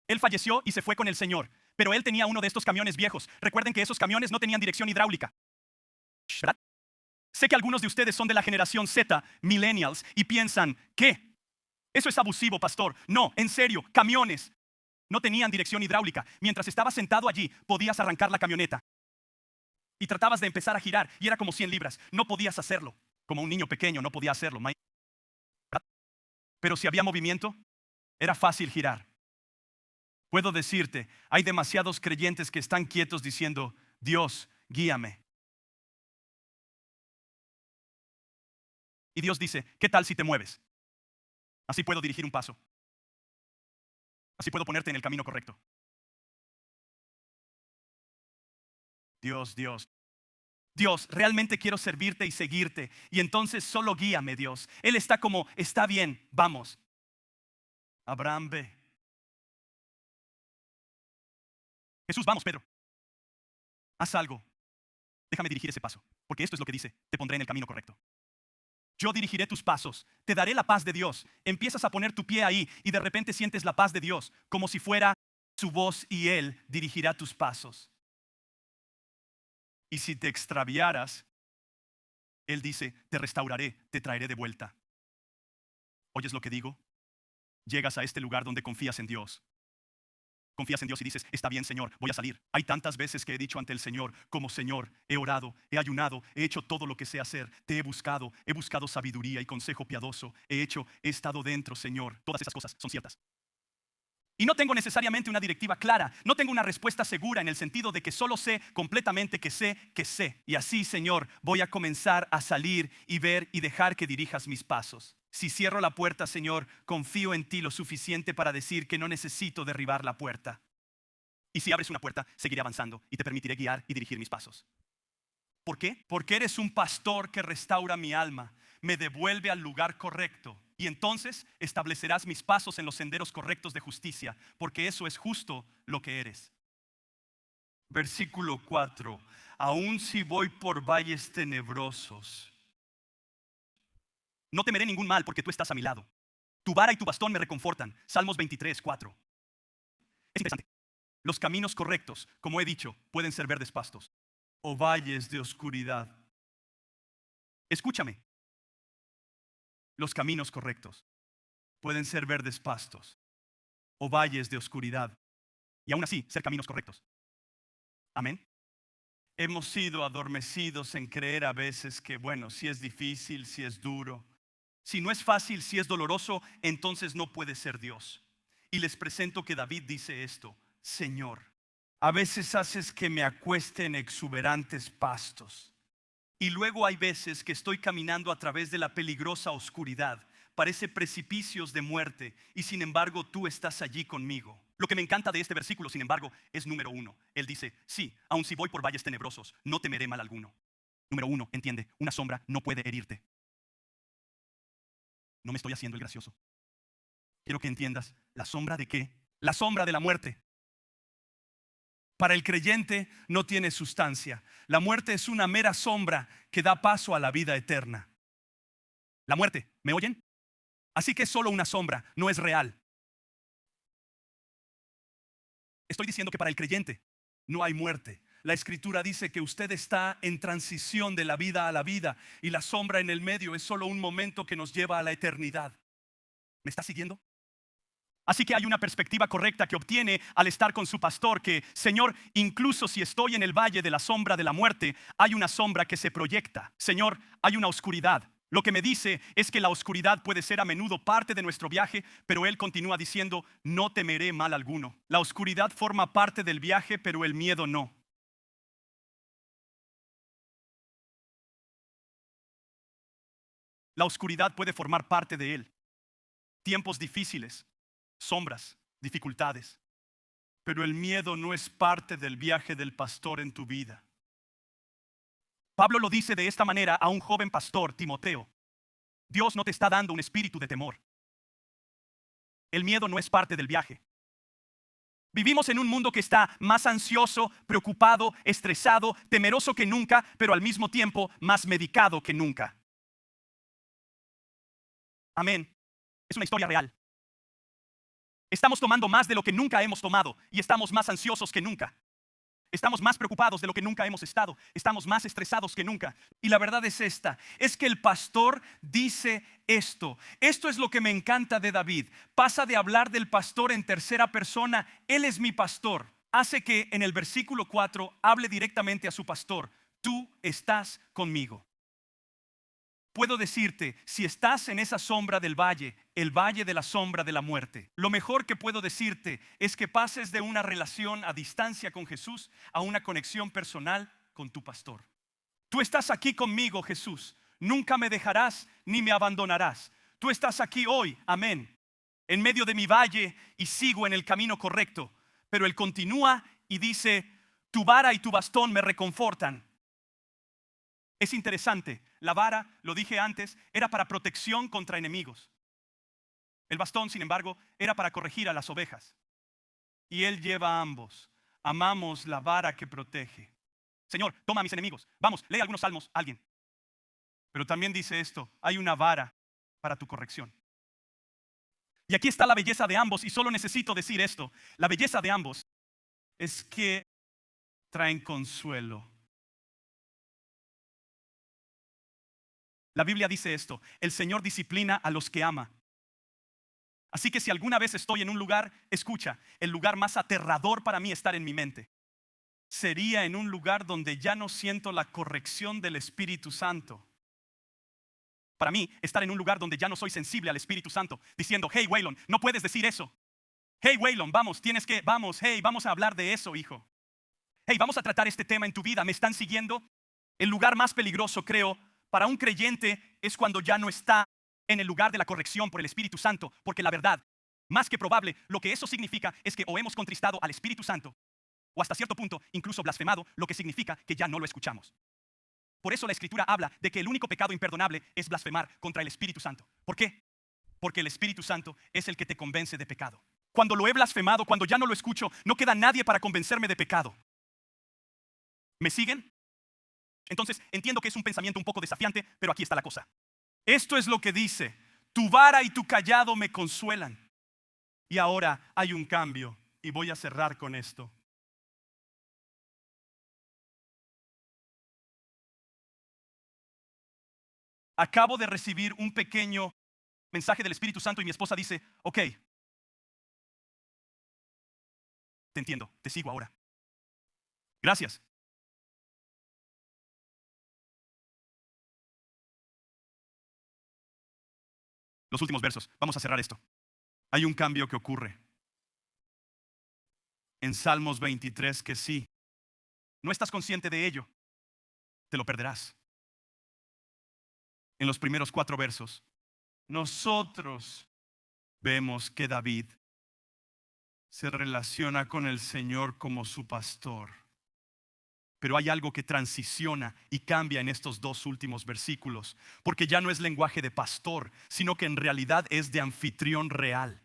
Él falleció y se fue con el Señor, pero él tenía uno de estos camiones viejos. Recuerden que esos camiones no tenían dirección hidráulica, ¿verdad? Sé que algunos de ustedes son de la generación Z, millennials, y piensan, ¿qué? Eso es abusivo, pastor. No, en serio, camiones no tenían dirección hidráulica. Mientras estabas sentado allí, podías arrancar la camioneta y tratabas de empezar a girar y era como 100 libras. No podías hacerlo. Como un niño pequeño no podía hacerlo. Pero si había movimiento, era fácil girar. Puedo decirte, hay demasiados creyentes que están quietos diciendo, Dios, guíame. Y Dios dice, ¿qué tal si te mueves? Así puedo dirigir un paso. Así puedo ponerte en el camino correcto. Dios, realmente quiero servirte y seguirte. Y entonces solo guíame, Dios. Él está como, está bien, vamos. Abraham, ve. Jesús, vamos, Pedro. Haz algo. Déjame dirigir ese paso. Porque esto es lo que dice, te pondré en el camino correcto. Yo dirigiré tus pasos, te daré la paz de Dios. Empiezas a poner tu pie ahí y de repente sientes la paz de Dios, como si fuera su voz y Él dirigirá tus pasos. Y si te extraviaras, Él dice, te restauraré, te traeré de vuelta. ¿Oyes lo que digo? Llegas a este lugar donde confías en Dios. Confías en Dios y dices, está bien, Señor, voy a salir. Hay tantas veces que he dicho ante el Señor, como Señor, he orado, he ayunado, he hecho todo lo que sé hacer. Te he buscado sabiduría y consejo piadoso. He estado dentro, Señor. Todas esas cosas son ciertas. Y no tengo necesariamente una directiva clara, no tengo una respuesta segura en el sentido de que solo sé completamente que sé. Y así, Señor, voy a comenzar a salir y ver y dejar que dirijas mis pasos. Si cierro la puerta, Señor, confío en ti lo suficiente para decir que no necesito derribar la puerta. Y si abres una puerta, seguiré avanzando y te permitiré guiar y dirigir mis pasos. ¿Por qué? Porque eres un pastor que restaura mi alma, me devuelve al lugar correcto. Y entonces establecerás mis pasos en los senderos correctos de justicia, porque eso es justo lo que eres. Versículo 4. Aun si voy por valles tenebrosos, no temeré ningún mal porque tú estás a mi lado. Tu vara y tu bastón me reconfortan. Salmos 23, 4. Es interesante. Los caminos correctos, como he dicho, pueden ser verdes pastos o valles de oscuridad. Escúchame. Los caminos correctos pueden ser verdes pastos o valles de oscuridad y aún así ser caminos correctos. Amén. Hemos sido adormecidos en creer a veces que, bueno, si es difícil, si es duro, si no es fácil, si es doloroso, entonces no puede ser Dios. Y les presento que David dice esto: Señor, a veces haces que me acueste en exuberantes pastos. Y luego hay veces que estoy caminando a través de la peligrosa oscuridad. Parece precipicios de muerte y sin embargo tú estás allí conmigo. Lo que me encanta de este versículo, sin embargo, es número 1. Él dice, sí, aun si voy por valles tenebrosos, no temeré mal alguno. Número 1, entiende, una sombra no puede herirte. No me estoy haciendo el gracioso. Quiero que entiendas, ¿la sombra de qué? La sombra de la muerte. Para el creyente no tiene sustancia. La muerte es una mera sombra que da paso a la vida eterna. La muerte, ¿me oyen? Así que es solo una sombra, no es real. Estoy diciendo que para el creyente no hay muerte. La escritura dice que usted está en transición de la vida a la vida y la sombra en el medio es solo un momento que nos lleva a la eternidad. ¿Me está siguiendo? Así que hay una perspectiva correcta que obtiene al estar con su pastor, que, Señor, incluso si estoy en el valle de la sombra de la muerte, hay una sombra que se proyecta. Señor, hay una oscuridad. Lo que me dice es que la oscuridad puede ser a menudo parte de nuestro viaje, pero Él continúa diciendo, no temeré mal alguno. La oscuridad forma parte del viaje, pero el miedo no. La oscuridad puede formar parte de Él. Tiempos difíciles, sombras, dificultades. Pero el miedo no es parte del viaje del pastor en tu vida. Pablo lo dice de esta manera a un joven pastor, Timoteo. Dios no te está dando un espíritu de temor. El miedo no es parte del viaje. Vivimos en un mundo que está más ansioso, preocupado, estresado, temeroso que nunca, pero al mismo tiempo más medicado que nunca. Amén. Es una historia real. Estamos tomando más de lo que nunca hemos tomado y estamos más ansiosos que nunca. Estamos más preocupados de lo que nunca hemos estado. Estamos más estresados que nunca. Y la verdad es esta, es que el pastor dice esto. Esto es lo que me encanta de David. Pasa de hablar del pastor en tercera persona, él es mi pastor. Hace que en el versículo 4 hable directamente a su pastor. Tú estás conmigo. Puedo decirte, si estás en esa sombra del valle, el valle de la sombra de la muerte, lo mejor que puedo decirte es que pases de una relación a distancia con Jesús a una conexión personal con tu pastor. Tú estás aquí conmigo, Jesús. Nunca me dejarás ni me abandonarás. Tú estás aquí hoy, amén, en medio de mi valle y sigo en el camino correcto. Pero Él continúa y dice, tu vara y tu bastón me reconfortan. Es interesante, la vara, lo dije antes, era para protección contra enemigos. El bastón, sin embargo, era para corregir a las ovejas. Y Él lleva a ambos. Amamos la vara que protege. Señor, toma a mis enemigos. Vamos, lee algunos salmos, alguien. Pero también dice esto, hay una vara para tu corrección. Y aquí está la belleza de ambos, y solo necesito decir esto. La belleza de ambos es que traen consuelo. La Biblia dice esto: el Señor disciplina a los que ama. Así que si alguna vez estoy en un lugar, escucha, el lugar más aterrador para mí estar en mi mente sería en un lugar donde ya no siento la corrección del Espíritu Santo. Para mí, estar en un lugar donde ya no soy sensible al Espíritu Santo, diciendo: hey Waylon, no puedes decir eso. Hey Waylon, vamos, hey, vamos a hablar de eso, hijo. Hey, vamos a tratar este tema en tu vida, ¿me están siguiendo? El lugar más peligroso, creo, para un creyente es cuando ya no está en el lugar de la corrección por el Espíritu Santo, porque la verdad, más que probable, lo que eso significa es que o hemos contristado al Espíritu Santo, o hasta cierto punto incluso blasfemado, lo que significa que ya no lo escuchamos. Por eso la Escritura habla de que el único pecado imperdonable es blasfemar contra el Espíritu Santo. ¿Por qué? Porque el Espíritu Santo es el que te convence de pecado. Cuando lo he blasfemado, cuando ya no lo escucho, no queda nadie para convencerme de pecado. ¿Me siguen? Entonces, entiendo que es un pensamiento un poco desafiante, pero aquí está la cosa. Esto es lo que dice: tu vara y tu cayado me consuelan. Y ahora hay un cambio, y voy a cerrar con esto. Acabo de recibir un pequeño mensaje del Espíritu Santo y mi esposa dice: ok, te entiendo, te sigo ahora. Gracias. Los últimos versos, vamos a cerrar esto. Hay un cambio que ocurre en Salmos 23 que sí, no estás consciente de ello, te lo perderás. En los primeros 4 versos, nosotros vemos que David se relaciona con el Señor como su pastor. Pero hay algo que transiciona y cambia en estos 2 últimos versículos, porque ya no es lenguaje de pastor, sino que en realidad es de anfitrión real,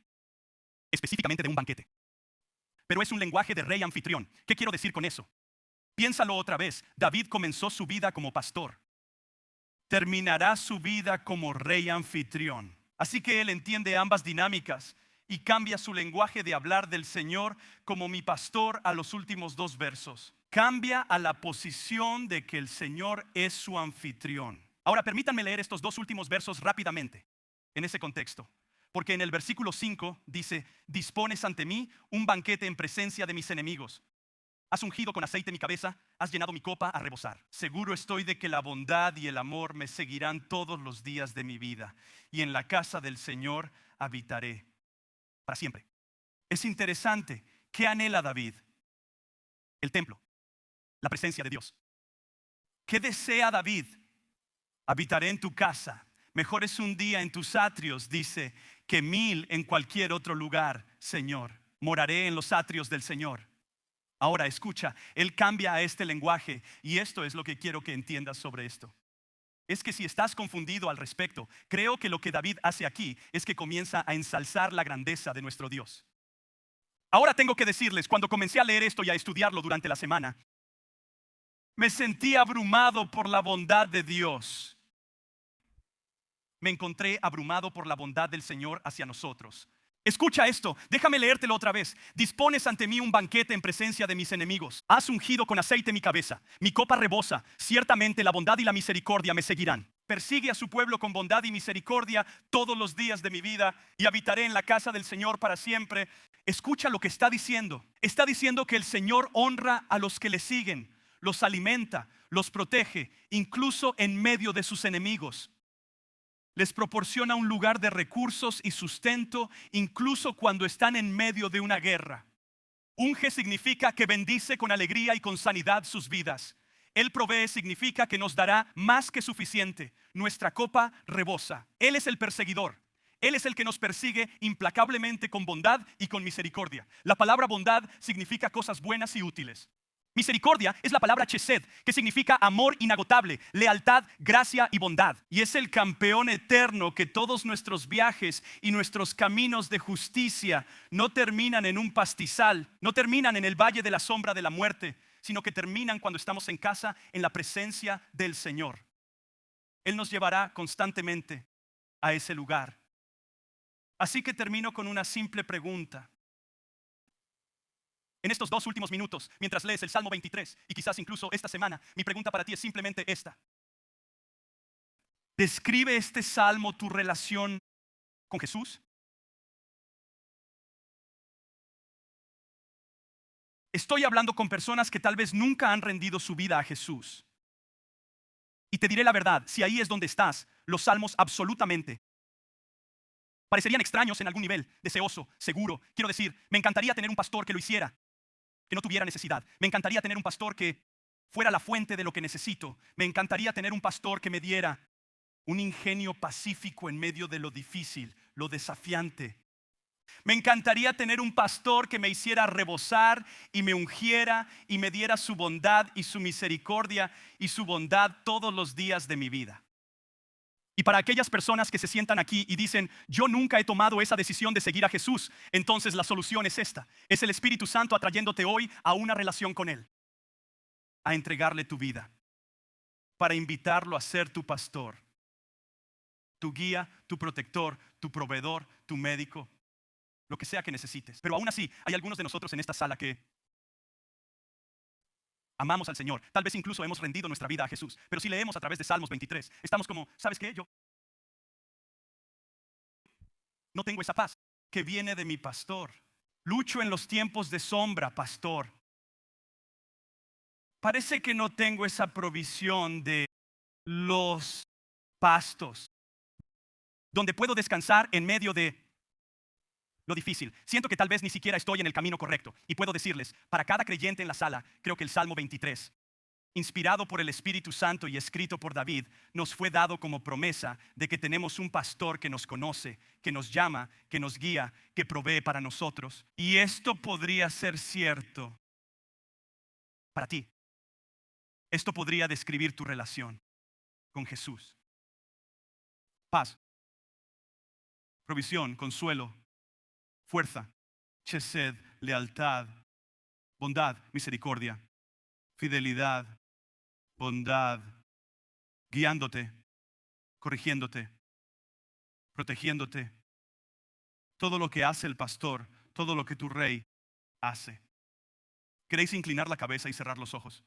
específicamente de un banquete. Pero es un lenguaje de rey anfitrión. ¿Qué quiero decir con eso? Piénsalo otra vez. David comenzó su vida como pastor, terminará su vida como rey anfitrión. Así que él entiende ambas dinámicas y cambia su lenguaje de hablar del Señor como mi pastor a los últimos 2 versos. Cambia a la posición de que el Señor es su anfitrión. Ahora permítanme leer estos 2 últimos versos rápidamente en ese contexto. Porque en el versículo 5 dice: dispones ante mí un banquete en presencia de mis enemigos. Has ungido con aceite mi cabeza, has llenado mi copa a rebosar. Seguro estoy de que la bondad y el amor me seguirán todos los días de mi vida, y en la casa del Señor habitaré para siempre. Es interesante. ¿Qué anhela David? El templo, la presencia de Dios. ¿Qué desea David? Habitaré en tu casa. Mejor es un día en tus atrios, dice, que 1000 en cualquier otro lugar, Señor. Moraré en los atrios del Señor. Ahora escucha, él cambia a este lenguaje, y esto es lo que quiero que entiendas sobre esto. Es que si estás confundido al respecto, creo que lo que David hace aquí es que comienza a ensalzar la grandeza de nuestro Dios. Ahora tengo que decirles, cuando comencé a leer esto y a estudiarlo durante la semana, me sentí abrumado por la bondad de Dios. Me encontré abrumado por la bondad del Señor hacia nosotros. Escucha esto, déjame leértelo otra vez. Dispones ante mí un banquete en presencia de mis enemigos. Has ungido con aceite mi cabeza. Mi copa rebosa. Ciertamente la bondad y la misericordia me seguirán. Persigue a su pueblo con bondad y misericordia todos los días de mi vida, y habitaré en la casa del Señor para siempre. Escucha lo que está diciendo. Está diciendo que el Señor honra a los que le siguen, los alimenta, los protege, incluso en medio de sus enemigos. Les proporciona un lugar de recursos y sustento, incluso cuando están en medio de una guerra. Unge significa que bendice con alegría y con sanidad sus vidas. Él provee significa que nos dará más que suficiente. Nuestra copa rebosa. Él es el perseguidor. Él es el que nos persigue implacablemente con bondad y con misericordia. La palabra bondad significa cosas buenas y útiles. Misericordia es la palabra chesed, que significa amor inagotable, lealtad, gracia y bondad. Y es el campeón eterno que todos nuestros viajes y nuestros caminos de justicia no terminan en un pastizal, no terminan en el valle de la sombra de la muerte, sino que terminan cuando estamos en casa, en la presencia del Señor. Él nos llevará constantemente a ese lugar. Así que termino con una simple pregunta. En estos 2 últimos minutos, mientras lees el Salmo 23 y quizás incluso esta semana, mi pregunta para ti es simplemente esta. ¿Describe este salmo tu relación con Jesús? Estoy hablando con personas que tal vez nunca han rendido su vida a Jesús. Y te diré la verdad, si ahí es donde estás, los salmos absolutamente parecerían extraños en algún nivel, deseoso, seguro. Quiero decir, me encantaría tener un pastor que lo hiciera, que no tuviera necesidad. Me encantaría tener un pastor que fuera la fuente de lo que necesito. Me encantaría tener un pastor que me diera un ingenio pacífico en medio de lo difícil, lo desafiante. Me encantaría tener un pastor que me hiciera rebosar y me ungiera y me diera su bondad y su misericordia y su bondad todos los días de mi vida. Y para aquellas personas que se sientan aquí y dicen, yo nunca he tomado esa decisión de seguir a Jesús, entonces la solución es esta. Es el Espíritu Santo atrayéndote hoy a una relación con Él, a entregarle tu vida, para invitarlo a ser tu pastor, tu guía, tu protector, tu proveedor, tu médico, lo que sea que necesites. Pero aún así, hay algunos de nosotros en esta sala que amamos al Señor. Tal vez incluso hemos rendido nuestra vida a Jesús. Pero si leemos a través de Salmos 23, estamos como, ¿sabes qué? Yo no tengo esa paz que viene de mi pastor. Lucho en los tiempos de sombra, pastor. Parece que no tengo esa provisión de los pastos, donde puedo descansar en medio de lo difícil. Siento que tal vez ni siquiera estoy en el camino correcto. Y puedo decirles, para cada creyente en la sala, creo que el Salmo 23, inspirado por el Espíritu Santo y escrito por David, nos fue dado como promesa de que tenemos un pastor que nos conoce, que nos llama, que nos guía, que provee para nosotros. Y esto podría ser cierto para ti. Esto podría describir tu relación con Jesús. Paz, provisión, consuelo, fuerza, chesed, lealtad, bondad, misericordia, fidelidad, bondad, guiándote, corrigiéndote, protegiéndote. Todo lo que hace el pastor, todo lo que tu rey hace. ¿Queréis inclinar la cabeza y cerrar los ojos?